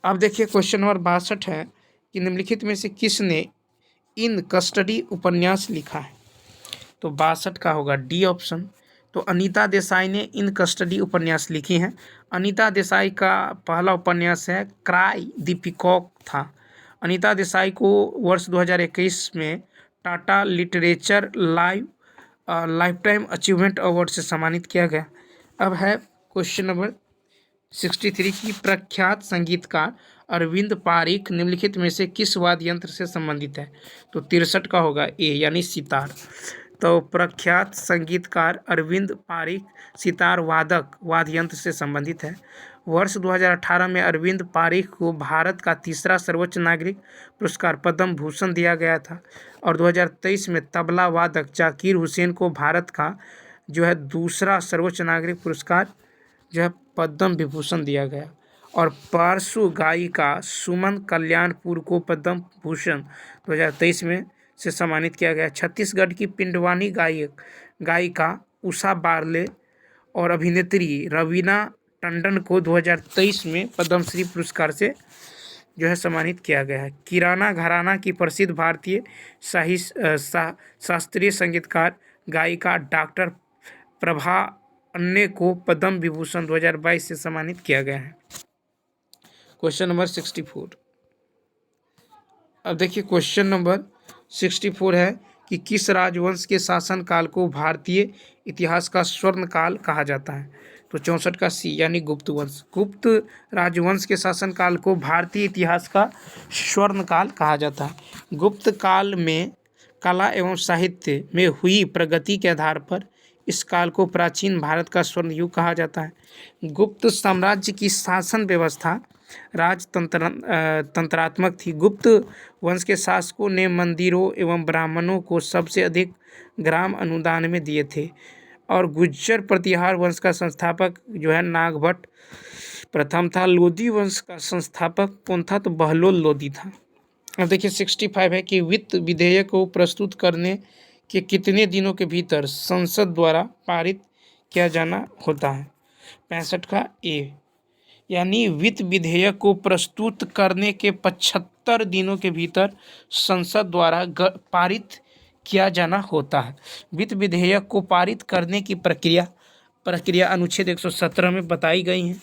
[SPEAKER 1] अब देखिए क्वेश्चन नंबर 62 है कि निम्नलिखित में से किसने इन कस्टडी उपन्यास लिखा है? तो 62 का होगा डी ऑप्शन। तो अनीता देसाई ने इन कस्टडी उपन्यास लिखी हैं। अनीता देसाई का पहला उपन्यास है क्राई द पीकॉक था। अनीता देसाई को वर्ष 2021 में Tata literature lifetime achievement award से सम्मानित किया गया। अब है क्वेश्चन नंबर 63 की प्रख्यात संगीतकार अरविंद पारिख निम्नलिखित में से किस वाद्य यंत्र से संबंधित है? तो 63 का होगा ए यानी सितार। तो प्रख्यात संगीतकार अरविंद पारिख सितार वाद्य यंत्र से संबंधित है। वर्ष 2018 में अरविंद पारिख को भारत का तीसरा सर्वोच्च नागरिक पुरस्कार पद्म भूषण दिया गया था और 2023 में तबला वादक जाकिर हुसैन को भारत का जो है दूसरा सर्वोच्च नागरिक पुरस्कार जो है पद्म विभूषण दिया गया और पार्श्व गायिका सुमन कल्याणपुर को पद्म भूषण 2023 में से सम्मानित किया गया। छत्तीसगढ़ की पिंडवानी गायिका उषा बारले और अभिनेत्री रवीना टंडन को 2023 में पद्मश्री पुरस्कार से जो है सम्मानित किया गया है। किराना घराना की प्रसिद्ध भारतीय शास्त्रीय संगीतकार गायिका डॉक्टर प्रभा अन्य को पद्म विभूषण 2022 से सम्मानित किया गया है। Question number 64। अब देखिए क्वेश्चन नंबर 64 है कि किस राजवंश के शासनकाल को भारतीय इतिहास का स्वर्ण काल कहा जाता है? तो 64 का सी यानी गुप्त वंश। गुप्त राजवंश के शासनकाल को भारतीय इतिहास का स्वर्ण काल कहा जाता है। गुप्त काल में कला एवं साहित्य में हुई प्रगति के आधार पर इस काल को प्राचीन भारत का स्वर्ण युग कहा जाता है। गुप्त साम्राज्य की शासन व्यवस्था तंत्रात्मक थी। गुप्त वंश के शासकों ने मंदिरों एवं ब्राह्मणों को सबसे अधिक ग्राम अनुदान में दिए थे और गुज्जर प्रतिहार वंश का संस्थापक जो है नागभट्ट प्रथम था। लोधी वंश का संस्थापक कौन था? तो बहलोल लोधी था। अब देखिए 65 है कि वित्त विधेयक को प्रस्तुत करने के कितने दिनों के भीतर संसद द्वारा पारित किया जाना होता है? 65 का ए, यानी वित्त विधेयक को प्रस्तुत करने के 75 दिनों के भीतर संसद द्वारा पारित किया जाना होता है। वित्त विधेयक को पारित करने की प्रक्रिया अनुच्छेद 117 में बताई गई है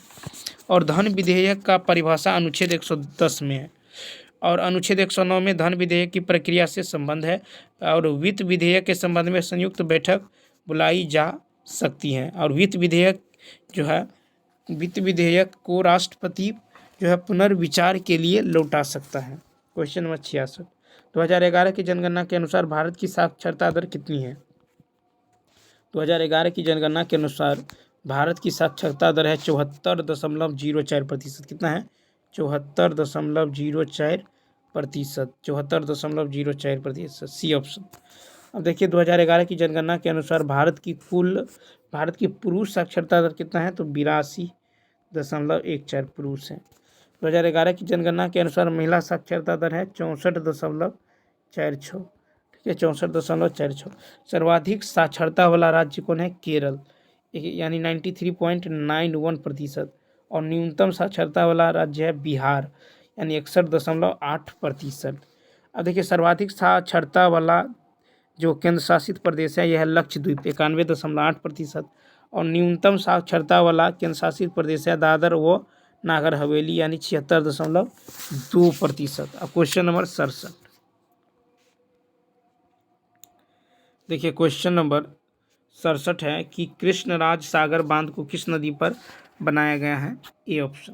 [SPEAKER 1] और धन विधेयक का परिभाषा अनुच्छेद 110 में है और अनुच्छेद 109 में धन विधेयक की प्रक्रिया से संबंध है और वित्त विधेयक के संबंध में संयुक्त बैठक बुलाई जा सकती है और वित्त विधेयक को राष्ट्रपति पुनर्विचार के लिए लौटा सकता है। क्वेश्चन नंबर 66, 2011 की जनगणना के अनुसार भारत की साक्षरता दर कितनी है? 2011 की जनगणना के अनुसार भारत की साक्षरता दर है 74.04%। कितना है? 74.04%। 74.04%, सी ऑप्शन। अब देखिए 2011 की जनगणना के अनुसार भारत की पुरुष साक्षरता दर कितना है? तो 82.14 पुरुष है। 2011 की जनगणना के अनुसार महिला साक्षरता दर है 64.46। ठीक है, 64.46। सर्वाधिक साक्षरता वाला राज्य कौन है? केरल, यानी 93.91%। और न्यूनतम साक्षरता वाला राज्य है बिहार, यानी 61.8%। अब देखिए सर्वाधिक साक्षरता वाला जो केंद्र शासित प्रदेश है यह है लक्षद्वीप, 91.8%। और न्यूनतम साक्षरता वाला केंद्र शासित प्रदेश है दादर व नागर हवेली, यानी 76.2%। अब क्वेश्चन नंबर 67, देखिए क्वेश्चन नंबर 67 है कि कृष्णराज सागर बांध को किस नदी पर बनाया गया है? A option.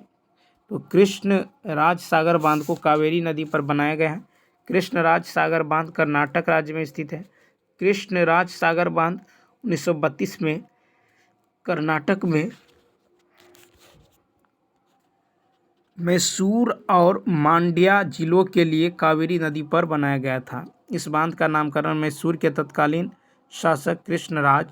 [SPEAKER 1] तो कृष्णराज सागर बांध को कावेरी नदी पर बनाया गया है। कृष्णराज सागर बांध कर्नाटक राज्य में स्थित है। कृष्णराज सागर बांध 1932 में कर्नाटक में मैसूर और मांड्या जिलों के लिए कावेरी नदी पर बनाया गया था। इस बांध का नामकरण मैसूर के तत्कालीन शासक कृष्णराज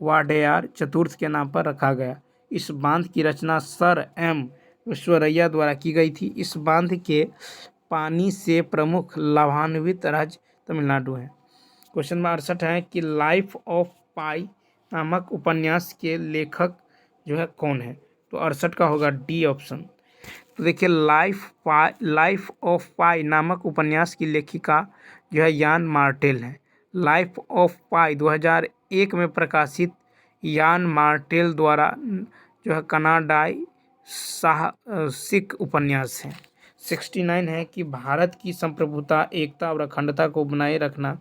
[SPEAKER 1] वाडेयार चतुर्थ के नाम पर रखा गया। इस बांध की रचना सर एम विश्वेश्वरैया द्वारा की गई थी। इस बांध के पानी से प्रमुख लाभान्वित राज्य तमिलनाडु है। क्वेश्चन नंबर 68 है कि लाइफ ऑफ पाई नामक उपन्यास के लेखक कौन है? तो 68 का होगा डी ऑप्शन। तो देखिए लाइफ ऑफ पाई नामक उपन्यास की लेखिका यान मार्टेल है। लाइफ ऑफ पाई 2001 में प्रकाशित यान मार्टेल द्वारा कनाडाई साहसिक उपन्यास है। 69 है कि भारत की संप्रभुता, एकता और अखंडता को बनाए रखना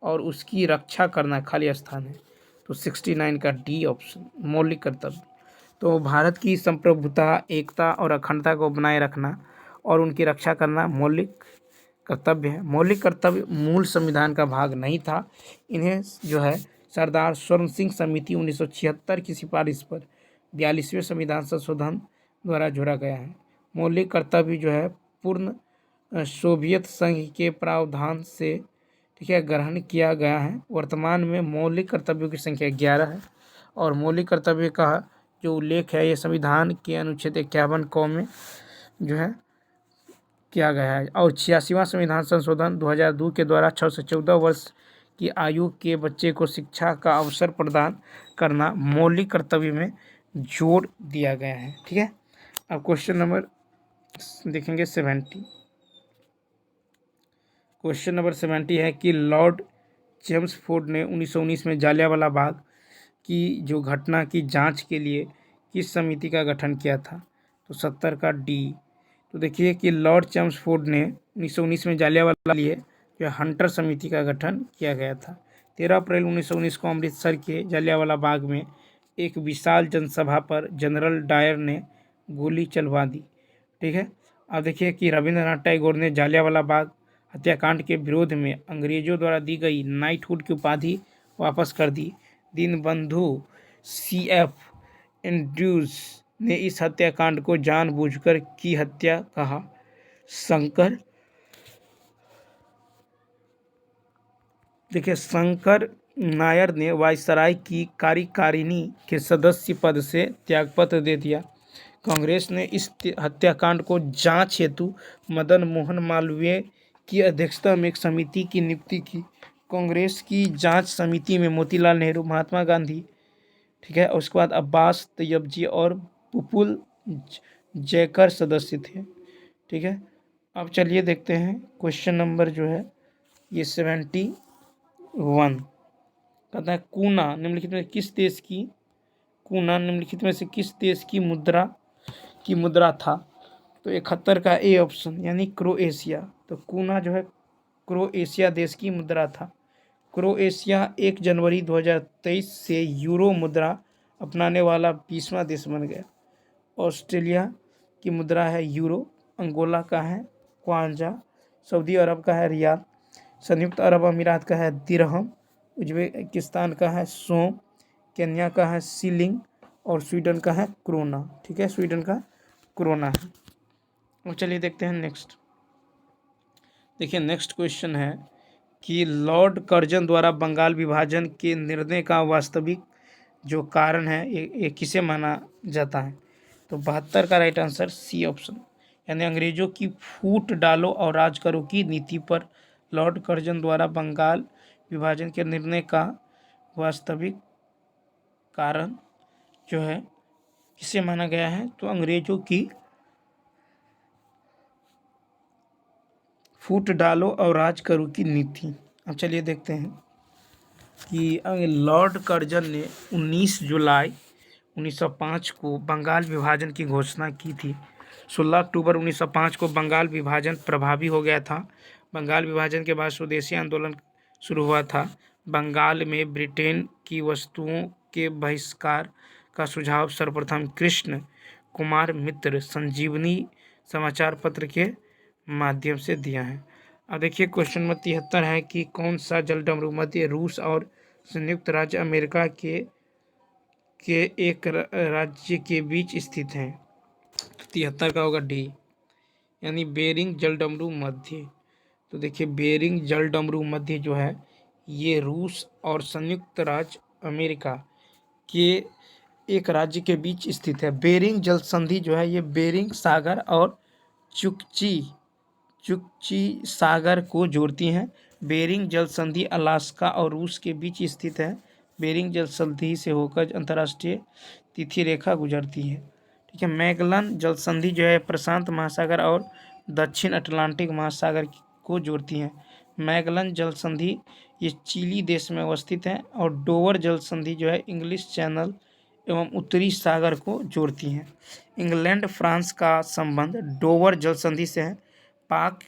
[SPEAKER 1] और उसकी रक्षा करना खाली स्थान है। तो 69 का डी ऑप्शन, मौलिक कर्तव्य। तो भारत की संप्रभुता, एकता और अखंडता को बनाए रखना और उनकी रक्षा करना मौलिक कर्तव्य है। मौलिक कर्तव्य मूल संविधान का भाग नहीं था। इन्हें सरदार स्वर्ण सिंह समिति 1976 की सिफारिश पर 42वें संविधान संशोधन द्वारा जोड़ा गया है। मौलिक कर्तव्य पूर्ण सोवियत संघ के प्रावधान से ग्रहण किया गया है। वर्तमान में मौलिक कर्तव्यों की संख्या 11 है और मौलिक कर्तव्य का जो उल्लेख है ये संविधान के अनुच्छेद 51 क में किया गया है। और 86वां संविधान संशोधन 2002 के द्वारा 6 से 14 वर्ष की आयु के बच्चे को शिक्षा का अवसर प्रदान करना मौलिक कर्तव्य में जोड़ दिया गया है। ठीक है, अब क्वेश्चन नंबर देखेंगे 70। क्वेश्चन नंबर 70 है कि लॉर्ड चेम्सफोर्ड ने 1919 में जालियांवाला बाग की जो घटना की जांच के लिए किस समिति का गठन किया था? तो 70 का डी। तो देखिए कि लॉर्ड चेम्सफोर्ड ने 1919 में जालियांवाला लिए हंटर समिति का गठन किया गया था। 13 अप्रैल 1919 को अमृतसर के जालियांवाला बाग में एक विशाल जनसभा पर जनरल डायर ने गोली चलवा दी। ठीक है, अब देखिए कि रविंद्रनाथ टैगोर ने जालियांवाला बाग हत्याकांड के विरोध में अंग्रेजों द्वारा दी गई नाइटहुड की उपाधि वापस कर दी। दीनबंधु CF एंड्रूज ने इस हत्याकांड को जानबूझकर की हत्या कहा। शंकर नायर ने वायसराय की कार्यकारिणी के सदस्य पद से त्यागपत्र दे दिया। कांग्रेस ने इस हत्याकांड को जांच हेतु मदन मोहन मालवीय की अध्यक्षता में एक समिति की नियुक्ति की। कांग्रेस की जांच समिति में मोतीलाल नेहरू, महात्मा गांधी, ठीक है, उसके बाद अब्बास तैयबजी और पुपुल जयकर सदस्य थे। ठीक है, अब चलिए देखते हैं क्वेश्चन नंबर जो है ये 71 कहता है कूना निम्नलिखित में किस देश की मुद्रा था। तो 71 का ए ऑप्शन यानी क्रोएशिया। तो कूना जो है क्रोएशिया देश की मुद्रा था। क्रोएशिया 1 जनवरी 2023 से यूरो मुद्रा अपनाने वाला 20वां देश बन गया। ऑस्ट्रेलिया की मुद्रा है यूरो, अंगोला का है क्वांजा, सऊदी अरब का है रियाल, संयुक्त अरब अमीरात का है दिरहम, उज्बेकिस्तान का है सोम, केन्या का है सीलिंग और स्वीडन का है क्रोना। ठीक है, स्वीडन का क्रोना है। और चलिए देखते हैं नेक्स्ट। देखिए नेक्स्ट क्वेश्चन है कि लॉर्ड कर्जन द्वारा बंगाल विभाजन के निर्णय का वास्तविक जो कारण है ये किसे माना जाता है। तो 72 का राइट आंसर सी ऑप्शन, यानी अंग्रेजों की फूट डालो और राज करो की नीति पर लॉर्ड कर्जन द्वारा बंगाल विभाजन के निर्णय का वास्तविक कारण जो है किसे माना गया है। तो अंग्रेजों की फूट डालो और राज करो की नीति। अब चलिए देखते हैं कि लॉर्ड कर्जन ने 19 जुलाई 1905 को बंगाल विभाजन की घोषणा की थी। 16 अक्टूबर 1905 को बंगाल विभाजन प्रभावी हो गया था। बंगाल विभाजन के बाद स्वदेशी आंदोलन शुरू हुआ था। बंगाल में ब्रिटेन की वस्तुओं के बहिष्कार का सुझाव सर्वप्रथम कृष्ण कुमार मित्र संजीवनी समाचार पत्र के माध्यम से दिया है। अब देखिए क्वेश्चन नंबर 73 है कि कौन सा जलडमरू मध्य रूस और संयुक्त राज्य अमेरिका के एक राज्य के बीच स्थित है। 73 का होगा डी, यानी बेरिंग जलडमरू मध्य। तो देखिए बेरिंग जलडमरू मध्य जो है ये रूस और संयुक्त राज्य अमेरिका के एक राज्य के बीच स्थित है। बेरिंग जल संधि जो है ये बेरिंग सागर और चुकची सागर को जोड़ती हैं। बेरिंग जल संधि अलास्का और रूस के बीच स्थित है। बेरिंग जल संधि से होकर अंतर्राष्ट्रीय तिथि रेखा गुजरती है। ठीक है, मैगलन जल संधि जो है प्रशांत महासागर और दक्षिण अटलांटिक महासागर को जोड़ती है। मैगलन जल संधि ये चिली देश में अवस्थित है और डोवर जल संधि जो है इंग्लिश चैनल एवं उत्तरी सागर को जोड़ती हैं। इंग्लैंड फ्रांस का संबंध डोवर जल संधि से है। पाक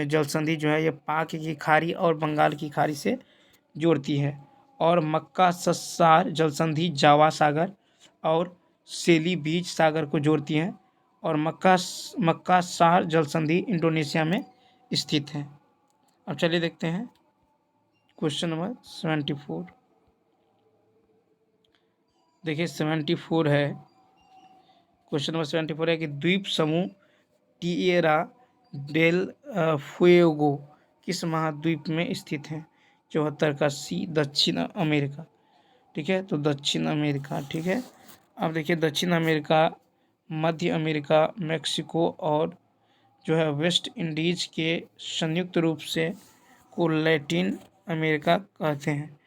[SPEAKER 1] जल संधि जो है ये पाक की खाड़ी और बंगाल की खाड़ी से जोड़ती है। और मक्का ससार जल संधि जावा सागर और सेली बीच सागर को जोड़ती है। और मक्का सार जल संधि इंडोनेशिया में स्थित है। अब चलिए देखते हैं क्वेश्चन नंबर 74। देखिए 74 है, क्वेश्चन नंबर 74 है कि द्वीप समूह टिएरा डेल फुएगो किस महाद्वीप में स्थित है। 74 का सी दक्षिण अमेरिका। ठीक है, तो दक्षिण अमेरिका। ठीक है, अब देखिए दक्षिण अमेरिका, मध्य अमेरिका, मेक्सिको और जो है वेस्ट इंडीज के संयुक्त रूप से को लैटिन अमेरिका कहते हैं।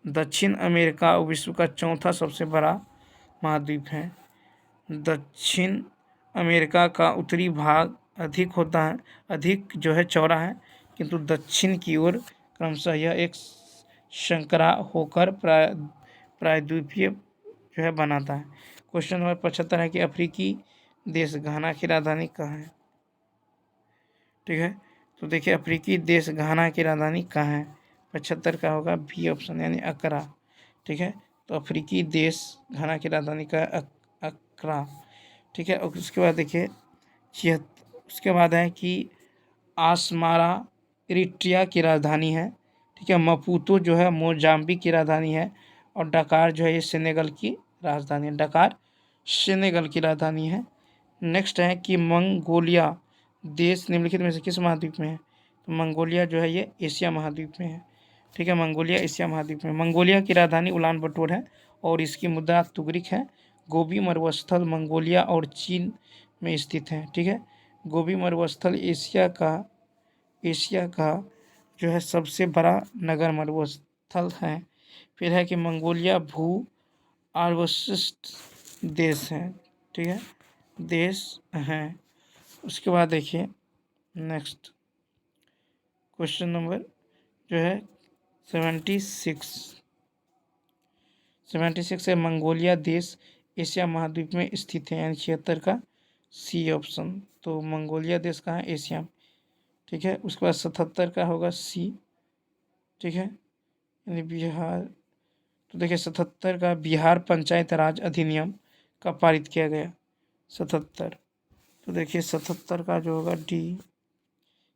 [SPEAKER 1] दक्षिण अमेरिका विश्व का चौथा सबसे बड़ा महाद्वीप है। दक्षिण अमेरिका का उत्तरी भाग अधिक जो है चौड़ा है, किंतु दक्षिण की ओर क्रमशः यह एक संकरा होकर प्रायद्वीपीय जो है बनाता है। क्वेश्चन नंबर 75 है कि अफ्रीकी देश घाना की राजधानी कहाँ है। ठीक है, तो देखिए अफ्रीकी देश घाना की राजधानी कहाँ है। 75 का होगा बी ऑप्शन, यानी अकरा। ठीक है, तो अफ्रीकी देश घाना की राजधानी का अकरा। ठीक है, और उसके बाद देखिए उसके बाद है कि आसमारा इरिट्रिया की राजधानी है। ठीक है, मपूतो जो है मोजाम्बिक की राजधानी है और डकार जो है ये सेनेगल की राजधानी है। डकार सेनेगल की राजधानी है। नेक्स्ट है कि मंगोलिया देश निम्नलिखित में से किस महाद्वीप में है। तो मंगोलिया जो है ये एशिया महाद्वीप में है। ठीक है, मंगोलिया एशिया महाद्वीप में। मंगोलिया की राजधानी उलान बटोर है और इसकी मुद्रा तुगरिक है। गोबी मरुस्थल मंगोलिया और चीन में स्थित है। ठीक है, गोबी मरुस्थल एशिया का जो है सबसे बड़ा नगर मरुस्थल स्थल है। फिर है कि मंगोलिया भू अवशिष्ट देश है, ठीक है, देश हैं। उसके बाद देखिए नेक्स्ट क्वेश्चन नंबर जो है 76 है। मंगोलिया देश एशिया महाद्वीप में स्थित है, यानी 76 का सी ऑप्शन। तो मंगोलिया देश कहाँ है? एशिया में, ठीक है। उसके बाद 77 का होगा सी, ठीक है, यानी बिहार। तो देखिए 77 का बिहार पंचायत राज अधिनियम कब पारित किया गया? 77। तो देखिए 77 का जो होगा डी,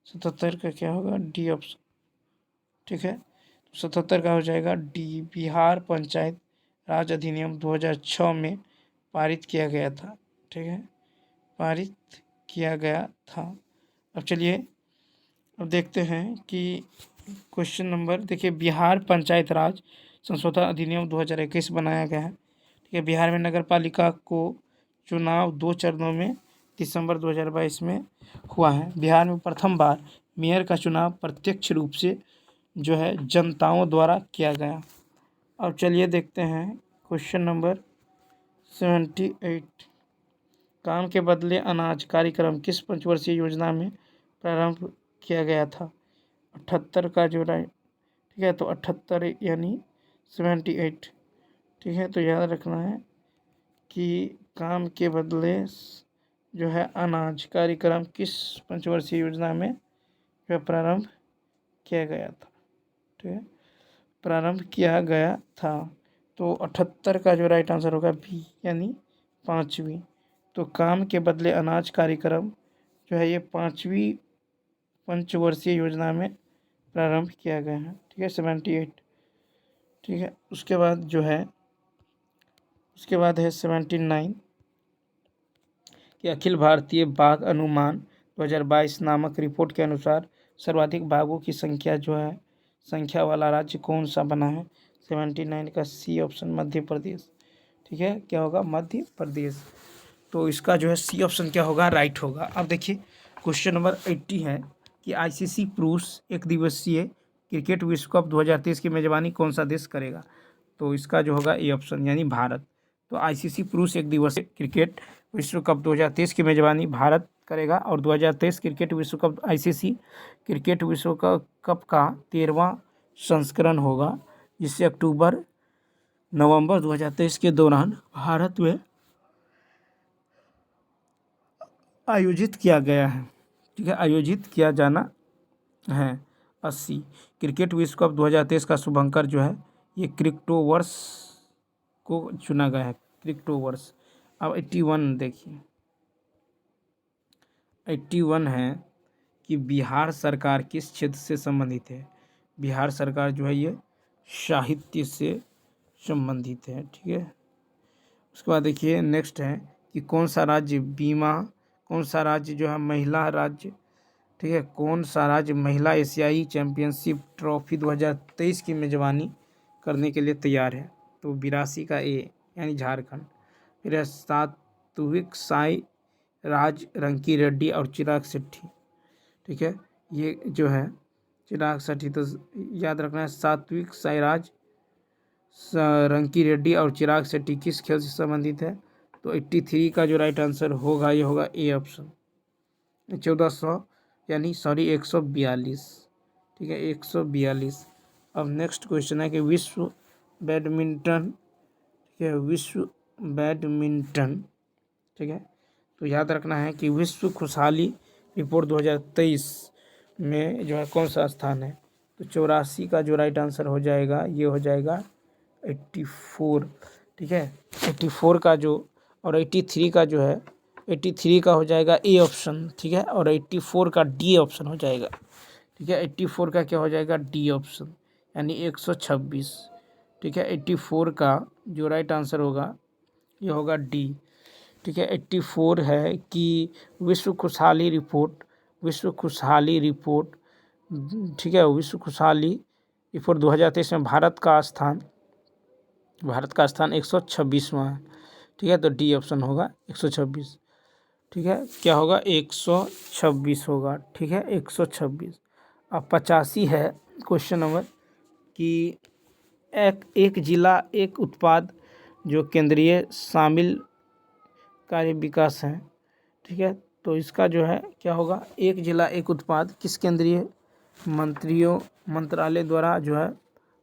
[SPEAKER 1] 77 का क्या होगा? डी ऑप्शन, ठीक है। 77 का हो जाएगा डी, बिहार पंचायत राज अधिनियम 2006 में पारित किया गया था, ठीक है, पारित किया गया था। अब चलिए अब देखते हैं कि क्वेश्चन नंबर देखिए बिहार पंचायत राज संशोधन अधिनियम 2021 बनाया गया है, ठीक है। बिहार में नगर पालिका को चुनाव 2 चरणों में दिसंबर 2022 में हुआ है। बिहार में प्रथम बार मेयर का चुनाव प्रत्यक्ष रूप से जो है जनताओं द्वारा किया गया। अब चलिए देखते हैं क्वेश्चन नंबर 78, काम के बदले अनाज कार्यक्रम किस पंचवर्षीय योजना में प्रारंभ किया गया था? 78 का जो राइट, ठीक है, तो 78 यानी 78, ठीक है। तो याद रखना है कि काम के बदले जो है अनाज कार्यक्रम किस पंचवर्षीय योजना में जो प्रारंभ किया गया था, ठीक है, प्रारंभ किया गया था। तो 78 का जो राइट आंसर होगा बी, यानी 5वीं। तो काम के बदले अनाज कार्यक्रम जो है ये 5वीं पंचवर्षीय योजना में प्रारंभ किया गया है, ठीक है, 78, ठीक है। उसके बाद है 79 कि अखिल भारतीय बाघ अनुमान 2022 नामक रिपोर्ट के अनुसार सर्वाधिक बाघों की संख्या वाला राज्य कौन सा बना है? 79 का सी ऑप्शन, मध्य प्रदेश, ठीक है, क्या होगा? मध्य प्रदेश। तो इसका जो है सी ऑप्शन क्या होगा? राइट होगा। अब देखिए क्वेश्चन नंबर 80 है कि आईसीसी पुरुष एक दिवसीय क्रिकेट विश्व कप 2023 की मेजबानी कौन सा देश करेगा? तो इसका जो होगा ए ऑप्शन, यानी भारत। तो आईसीसी पुरुष एक दिवसीय क्रिकेट विश्व कप 2023 की मेजबानी भारत करेगा और 2023 क्रिकेट विश्व कप आईसीसी क्रिकेट विश्व कप का 13वां संस्करण होगा, जिसे अक्टूबर नवंबर 2023 के दौरान भारत में आयोजित किया गया है, ठीक है, आयोजित किया जाना है। 80 क्रिकेट विश्व कप 2023 का शुभंकर जो है ये क्रिप्टोवर्स को चुना गया है, क्रिप्टोवर्स। अब 81 देखिए, 81 है कि बिहार सरकार किस क्षेत्र से संबंधित है? बिहार सरकार जो है ये साहित्य से संबंधित है, ठीक है। उसके बाद देखिए नेक्स्ट है कि कौन सा राज्य जो है महिला राज्य, ठीक है, कौन सा राज्य महिला एशियाई चैंपियनशिप ट्रॉफी 2023 की मेजबानी करने के लिए तैयार है? तो 82 का ए, यानी झारखंड। फिर है सात्विक साईराज रंकी रेड्डी और चिराग शेट्टी, ठीक है, ये जो है चिराग शेट्टी। तो याद रखना है सात्विक साईराज रंकी रेड्डी और चिराग शेट्टी किस खेल से संबंधित है? तो 83 का जो राइट आंसर होगा ये होगा ए ऑप्शन, 1400 यानी 142, ठीक है, 142। अब नेक्स्ट क्वेश्चन है कि विश्व बैडमिंटन, ठीक है, विश्व बैडमिंटन, ठीक है। तो याद रखना है कि विश्व खुशहाली रिपोर्ट 2023 में जो है कौन सा स्थान है? तो 84 का जो राइट आंसर हो जाएगा ये हो जाएगा 84, ठीक है, 84 का जो, और 83 का जो है 83 का हो जाएगा ए ऑप्शन, ठीक है, और 84 का डी ऑप्शन हो जाएगा, ठीक है। 84 का क्या हो जाएगा? डी ऑप्शन, यानी 126, ठीक है। 84 का जो राइट आंसर होगा ये होगा डी, ठीक है। 84 है कि विश्व खुशहाली रिपोर्ट, ठीक है, विश्व खुशहाली रिपोर्ट 2023 में भारत का स्थान 126वां है, ठीक है। तो डी ऑप्शन होगा 126, ठीक है, क्या होगा? 126 होगा, ठीक है, 126। अब 85 है क्वेश्चन नंबर कि एक जिला एक उत्पाद जो केंद्रीय शामिल कार्य विकास है। ठीक है, तो इसका जो है क्या होगा, एक जिला एक उत्पाद किस केंद्रीय मंत्रालय द्वारा जो है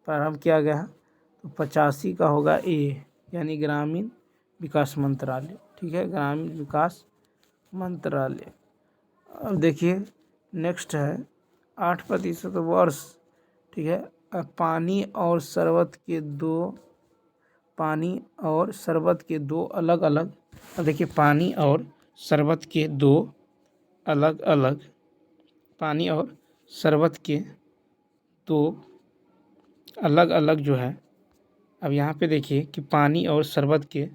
[SPEAKER 1] प्रारंभ किया गया है। तो 85 का होगा ए, यानी ग्रामीण विकास मंत्रालय। ठीक है, ग्रामीण विकास मंत्रालय। अब देखिए नेक्स्ट है 8% वर्ष। ठीक है, अब पानी और शरबत के दो अलग अलग, अब देखिए पानी और शरबत के दो अलग अलग, पानी और शरबत के दो अलग अलग जो है, अब यहाँ पे देखिए कि पानी और शरबत के